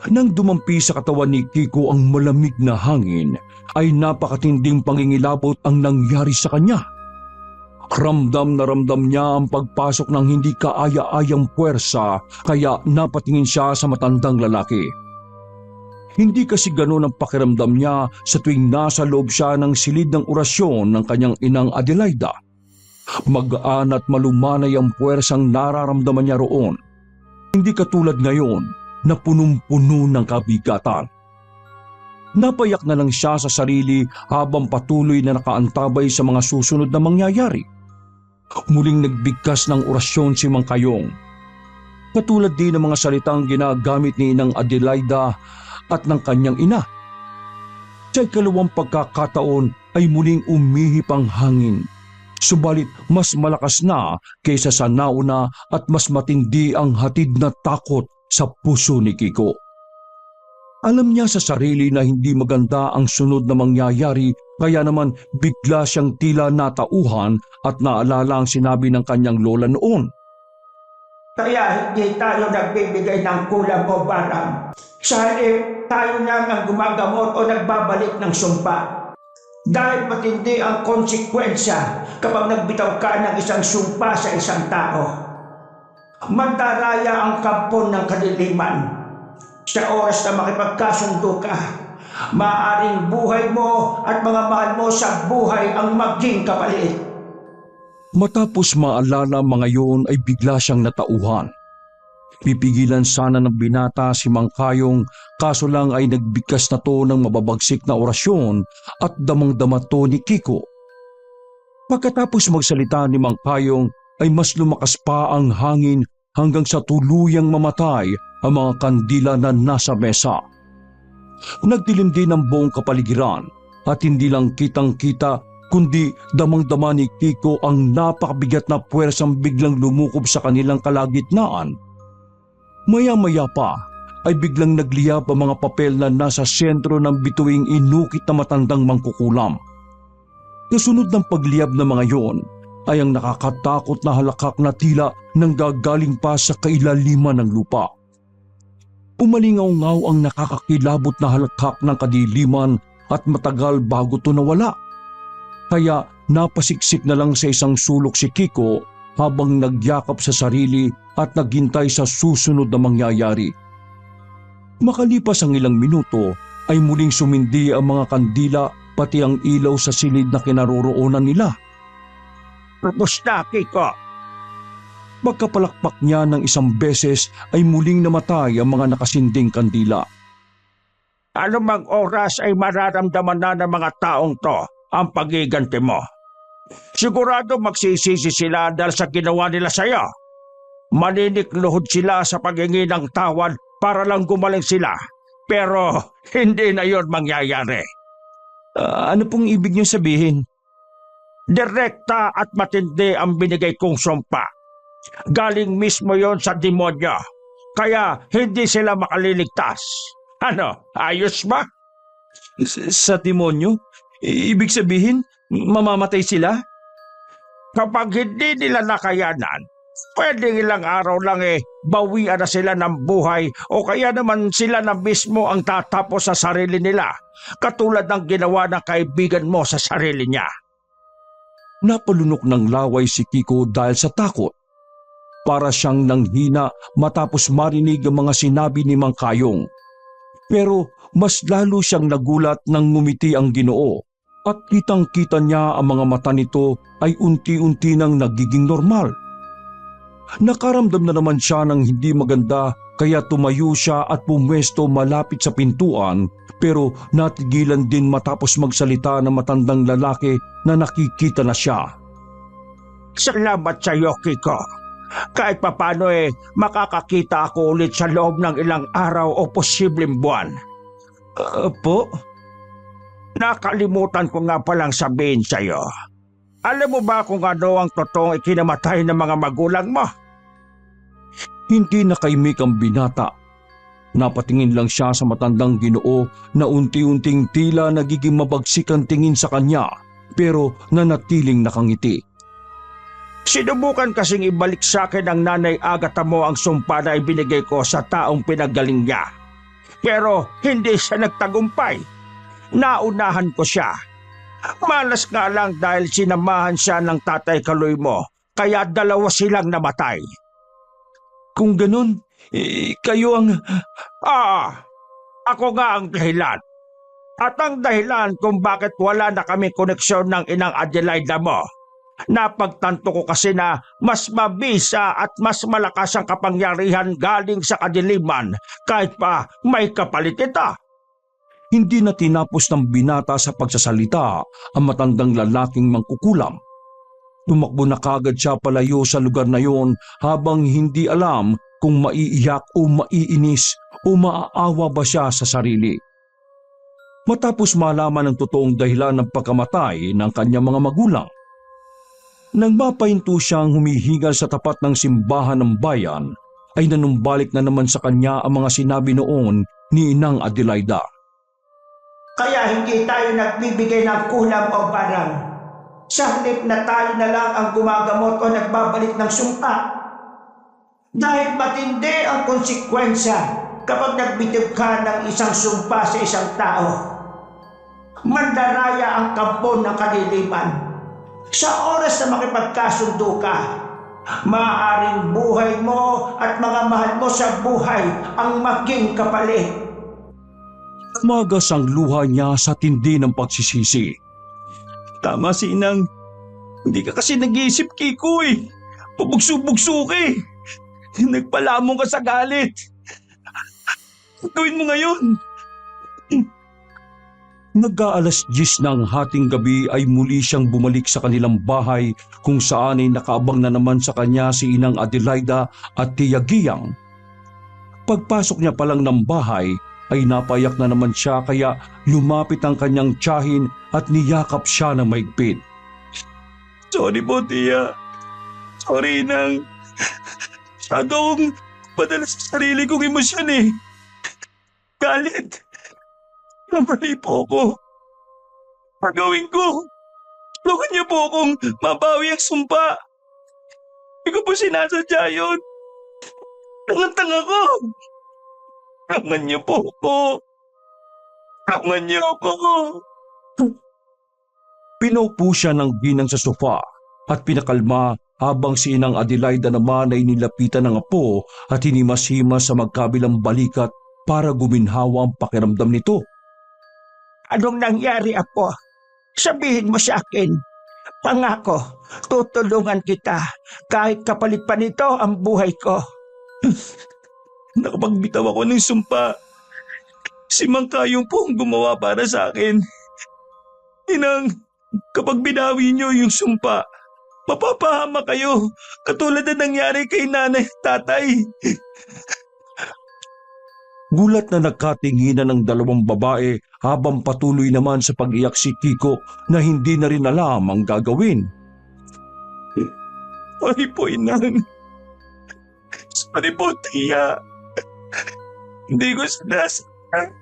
Nang dumampi sa katawan ni Kiko ang malamig na hangin, ay napakatinding pangingilabot ang nangyari sa kanya. Ramdam na ramdam niya ang pagpasok ng hindi kaaya-ayang puwersa, kaya napatingin siya sa matandang lalaki. Hindi kasi ganoon ang pakiramdam niya sa tuwing nasa loob siya ng silid ng orasyon ng kanyang inang Adelaida. Magaan at malumanay ang puwersang nararamdaman niya roon. Hindi katulad ngayon na punong-puno ng kabigatan. Napayak na lang siya sa sarili habang patuloy na nakaantabay sa mga susunod na mangyayari. Muling nagbigkas ng orasyon si Mang Kayong. Katulad din ng mga salitang ginagamit ni Inang Adelaida at ng kanyang ina. Sa ikalawang pagkakataon ay muling umihip ang hangin. Subalit mas malakas na kaysa sa nauna at mas matindi ang hatid na takot sa puso ni Kiko. Alam niya sa sarili na hindi maganda ang sunod na mangyayari, kaya naman bigla siyang tila natauhan at naalala ang sinabi ng kanyang lola noon. Kaya hindi tayo nagbibigay ng kulang o barang. Sa halip, tayo na ang gumagamot o nagbabalik ng sumpa. Dahil matindi ang konsekwensya kapag nagbitaw ka ng isang sumpa sa isang tao. Mandaraya ang kampon ng kadiliman. Sa oras na makipagkasundo ka, maaaring buhay mo at mga mahal mo sa buhay ang maging kapalit. Matapos maalala mga yun ay bigla siyang natauhan. Pipigilan sana ng binata si Mang Kayong, kaso lang ay nagbigkas na to ng mababagsik na orasyon at damang-dama to ni Kiko. Pagkatapos magsalita ni Mang Kayong ay mas lumakas pa ang hangin hanggang sa tuluyang mamatay ang mga kandila na nasa mesa. Nagdilim din ang buong kapaligiran at hindi lang kitang-kita kundi damang-dama ni Kiko ang napakabigat na puwersang biglang lumukob sa kanilang kalagitnaan. Maya-maya pa ay biglang nagliyab ang mga papel na nasa sentro ng bituing inukit na matandang mangkukulam. Kasunod ng pagliyab ng mga yon ay ang nakakatakot na halakak na tila nang gagaling pa sa kailaliman ng lupa. Umalingaw-ngaw ang nakakakilabot na halakak ng kadiliman at matagal bago to nawala. Kaya napasiksik na lang sa isang sulok si Kiko habang nagyakap sa sarili at naghintay sa susunod na mangyayari. Makalipas ang ilang minuto ay muling sumindi ang mga kandila pati ang ilaw sa silid na kinaroroonan nila. Tapos na, Kiko. Pagkapalakpak niya ng isang beses ay muling namatay ang mga nakasinding kandila. Ano mang oras ay mararamdaman na ng mga taong to ang pagiganti mo. Sigurado magsisisi sila dahil sa ginawa nila sa'yo. Maninikluhod sila sa paghingi ng tawad para lang gumaling sila. Pero hindi na yon mangyayari. Ano pong ibig niyo sabihin? Direkta at matindi ang binigay kong sumpa. Galing mismo yon sa demonyo. Kaya hindi sila makaliligtas. Ano, ayos ba? Sa demonyo? Ibig sabihin, mamamatay sila? Kapag hindi nila nakayanan, pwedeng ilang araw lang bawian na sila ng buhay o kaya naman sila na mismo ang tatapos sa sarili nila, katulad ng ginawa ng kaibigan mo sa sarili niya. Napalunok ng laway si Kiko dahil sa takot. Para siyang nanghina matapos marinig ang mga sinabi ni Mang Kayong. Pero mas lalo siyang nagulat nang ngumiti ang Ginoo at kitang-kita niya ang mga mata nito ay unti-unti nang nagiging normal. Nakaramdam na naman siya ng hindi maganda kaya tumayo siya at pumwesto malapit sa pintuan, pero natigilan din matapos magsalita ng matandang lalaki na nakikita na siya. Salamat sa iyo, Kiko. Kahit papano makakakita ako ulit sa loob ng ilang araw o posibleng buwan. Po? Nakalimutan ko nga palang sabihin sa iyo. Alam mo ba kung ano ang totoong ikinamatay ng mga magulang mo? Hindi nakaimik ang binata. Napatingin lang siya sa matandang Ginoo na unti-unting tila nagiging mabagsik ang tingin sa kanya, pero nanatiling nakangiti. Sinubukan kasing ibalik sa akin ng nanay Agata mo ang sumpa na ibinigay ko sa taong pinagaling niya. Pero hindi siya nagtagumpay. Naunahan ko siya. Malas nga lang dahil sinamahan siya ng tatay Kaloy mo, kaya dalawa silang namatay. Kung ganun, kayo ang... Ako nga ang dahilan. At ang dahilan kung bakit wala na kami koneksyon ng inang Adelaida mo. Napagtanto ko kasi na mas mabisa at mas malakas ang kapangyarihan galing sa kadiliman kahit pa may kapalit ito. hindi na tinapos ng binata sa pagsasalita ang matandang lalaking mangkukulam. Tumakbo na kagad siya palayo sa lugar na yon habang hindi alam kung maiiyak o maiinis o maaawa ba siya sa sarili. Matapos malaman ang totoong dahilan ng pagkamatay ng kanyang mga magulang, nang mapahinto siyang humihingal sa tapat ng simbahan ng bayan, ay nanumbalik na naman sa kanya ang mga sinabi noon ni Inang Adelaida. Kaya hindi tayo nagbibigay ng kulam o barang. Sa halip na tayo na lang ang gumagamot o nagbabalik ng sumpa. Dahil matindi ang konsekwensya kapag nagbitib ka ng isang sumpa sa isang tao. Mandaraya ang kampo ng kaliliman. Sa oras na makipagkasundo ka, maaaring buhay mo at mga mahal mo sa buhay ang maging kapalit. Tumagas ang luha niya sa tindi ng pagsisisi. Tama si Inang. Hindi ka kasi nag-iisip, Kiko eh. Pabugso-bugso ka eh. Nagpalamong ka sa galit. Gawin mo ngayon. Nag-aalas 10 ng hating gabi ay muli siyang bumalik sa kanilang bahay kung saan ay nakaabang na naman sa kanya si Inang Adelaida at Tia Giyang. Pagpasok niya pa lang ng bahay ay napayak na naman siya kaya lumapit ang kanyang tiyahin at niyakap siya ng maigpit. Sorry po, Tia. Sorry, Inang. Masyado akong padala sa sarili kong emosyon eh. Galit. Namali po ako. Pagawin ko. Tulungan niyo po akong mabawi ang sumpa. Hindi ko po sinasadya yun. Tanga-tanga ko. Tulungan niyo po ako. Tulungan niyo ako. Pinaupo siya ng ginang sa sofa at pinakalma habang si Inang Adelaida naman ay nilapitan ng apo at hinimas-himas sa magkabilang balikat para guminhawa ang pakiramdam nito. Anong nangyari, apo? Sabihin mo sa akin. Pangako, tutulungan kita kahit kapalit pa nito ang buhay ko. Nakapagbitaw ako ng sumpa. Si Mang Kayong po ang gumawa para sa akin. Inang, kapag binawi niyo yung sumpa, mapapahama kayo katulad na nangyari kay nanay at tatay. Gulat na nagkatinginan ng dalawang babae habang patuloy naman sa pag-iyak si Kiko na hindi na rin alam ang gagawin. Sorry po, Inang. Sorry po, Tia. Hindi ko sinasaktan.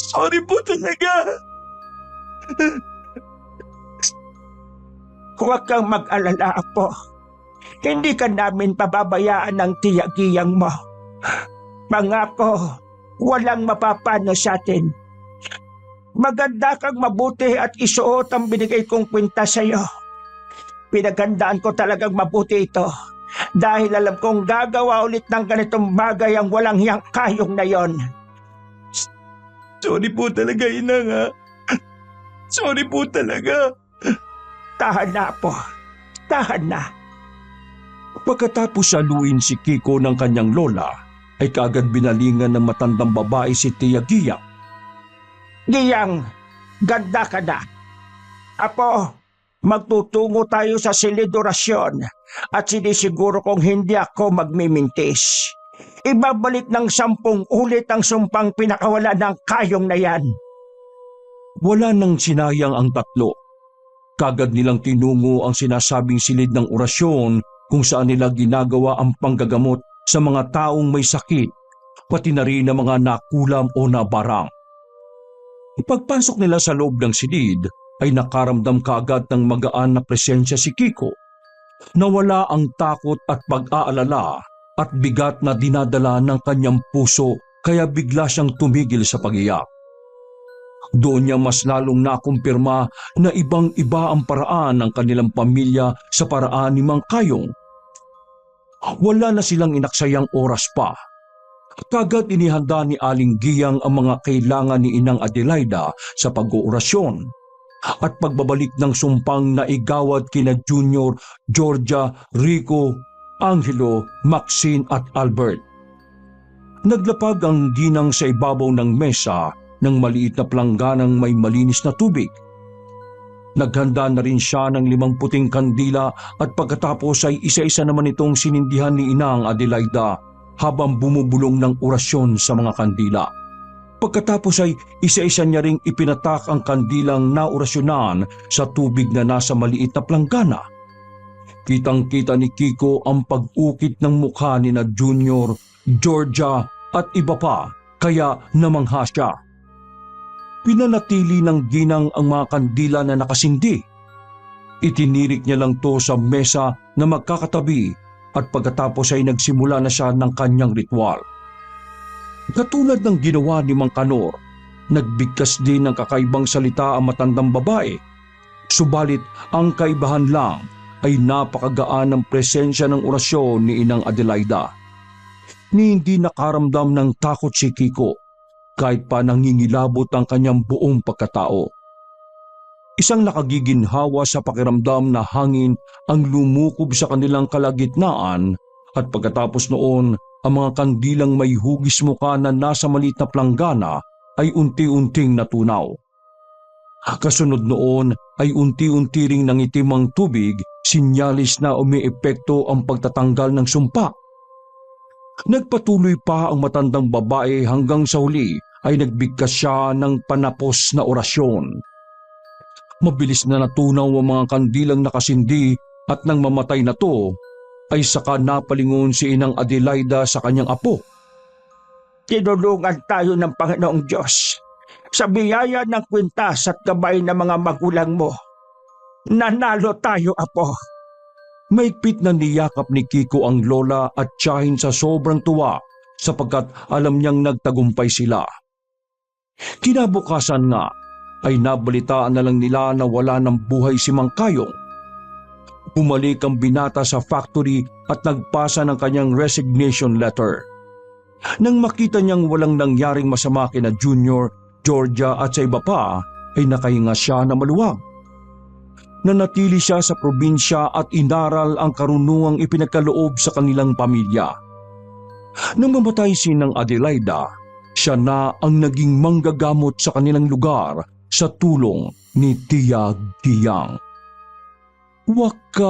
Sorry po talaga. Huwag kang mag-alala, apo. Hindi ka namin pababayaan ng Tia Giyang mo. Pangako, walang mapapano sa atin. Maganda kang mabuti at isuot ang binigay kong kwinta sa iyo. Pinaghandaan ko talagang mabuti ito dahil alam kong gagawa ulit ng ganitong bagay ang walang hiyang Kayong na yon. Sorry po talaga, Inang ha. Sorry po talaga. Tahan na, apo. Tahan na. Pagkatapos saluin si Kiko ng kanyang lola, ay kaagad binalingan ng matandang babae si Tia Giyang. Giyang, ganda ka na. Apo, magtutungo tayo sa silid-orasyon at sinisiguro kong hindi ako magmimintis. Ibabalik ng 10 ulit ang sumpang pinakawala ng Kayong na yan. Wala nang sinayang ang tatlo. Kagad nilang tinungo ang sinasabing silid ng orasyon kung saan nila ginagawa ang panggagamot sa mga taong may sakit, pati na rin ang mga nakulam o nabarang. Pagpasok nila sa loob ng silid, ay nakaramdam kaagad ng magaan na presensya si Kiko. Nawala ang takot at pag-aalala at bigat na dinadala ng kanyang puso kaya bigla siyang tumigil sa pag-iyak. Doon niya mas lalong nakumpirma na ibang-iba ang paraan ng kanilang pamilya sa paraan ni Mang Kayong. Wala na silang inaksayang oras pa. Kagad inihanda ni Aling Giyang ang mga kailangan ni Inang Adelaida sa pag-oorasyon at pagbabalik ng sumpang na igawad kina Junior, Georgia, Rico, Angelo, Maxine at Albert. Naglapag ang ginang sa ibabaw ng mesa ng maliit na plangganang may malinis na tubig. Naghanda na rin siya ng 5 puting kandila at pagkatapos ay isa-isa naman itong sinindihan ni Inang Adelaida habang bumubulong ng orasyon sa mga kandila. Pagkatapos ay isa-isa niya ring ipinatak ang kandilang naorasyonan sa tubig na nasa maliit na planggana. Kitang-kita ni Kiko ang pag-ukit ng mukha ni na Junior, Georgia at iba pa, kaya namangha siya. Pinanatili ng ginang ang mga kandila na nakasindi. Itinirik niya lang to sa mesa na magkakatabi at pagkatapos ay nagsimula na siya ng kanyang ritual. Katulad ng ginawa ni Mang Kanor, nagbigkas din ng kakaibang salita ang matandang babae. Subalit ang kaibahan lang ay napakagaan ng presensya ng orasyon ni Inang Adelaida. Ni hindi nakaramdam ng takot si Kiko, kahit pa nangingilabot ang kanyang buong pagkatao. Isang nakagiginhawa sa pakiramdam na hangin ang lumukob sa kanilang kalagitnaan at pagkatapos noon, ang mga kandilang may hugis mukha na nasa maliit na planggana ay unti-unting natunaw. Kasunod noon ay unti-unti ring nangitim ang tubig, sinyalis na umiepekto ang pagtatanggal ng sumpa. Nagpatuloy pa ang matandang babae hanggang sa huli ay nagbigkas siya ng panapos na orasyon. Mabilis na natunaw ang mga kandilang nakasindi at nang mamatay na to, ay saka napalingon si Inang Adelaida sa kanyang apo. Tinulungan tayo ng Panginoong Diyos sa biyaya ng kwintas at gabay ng mga magulang mo. Nanalo tayo, apo. Maigpit na niyakap ni Kiko ang lola at tiyahin sa sobrang tuwa sapagkat alam niyang nagtagumpay sila. Kinabukasan nga ay nabalitaan na lang nila na wala ng buhay si Mang Kayong. Bumalik ang binata sa factory at nagpasa ng kanyang resignation letter. Nang makita niyang walang nangyaring masama kina Junior, Georgia at sa iba pa, ay nakahinga siya na maluwag. Nanatili siya sa probinsya at inaral ang karunungang ipinagkaloob sa kanilang pamilya. Nang mamatay si Nang Adelaida, siya na ang naging manggagamot sa kanilang lugar sa tulong ni Tia Giyang. Wakas!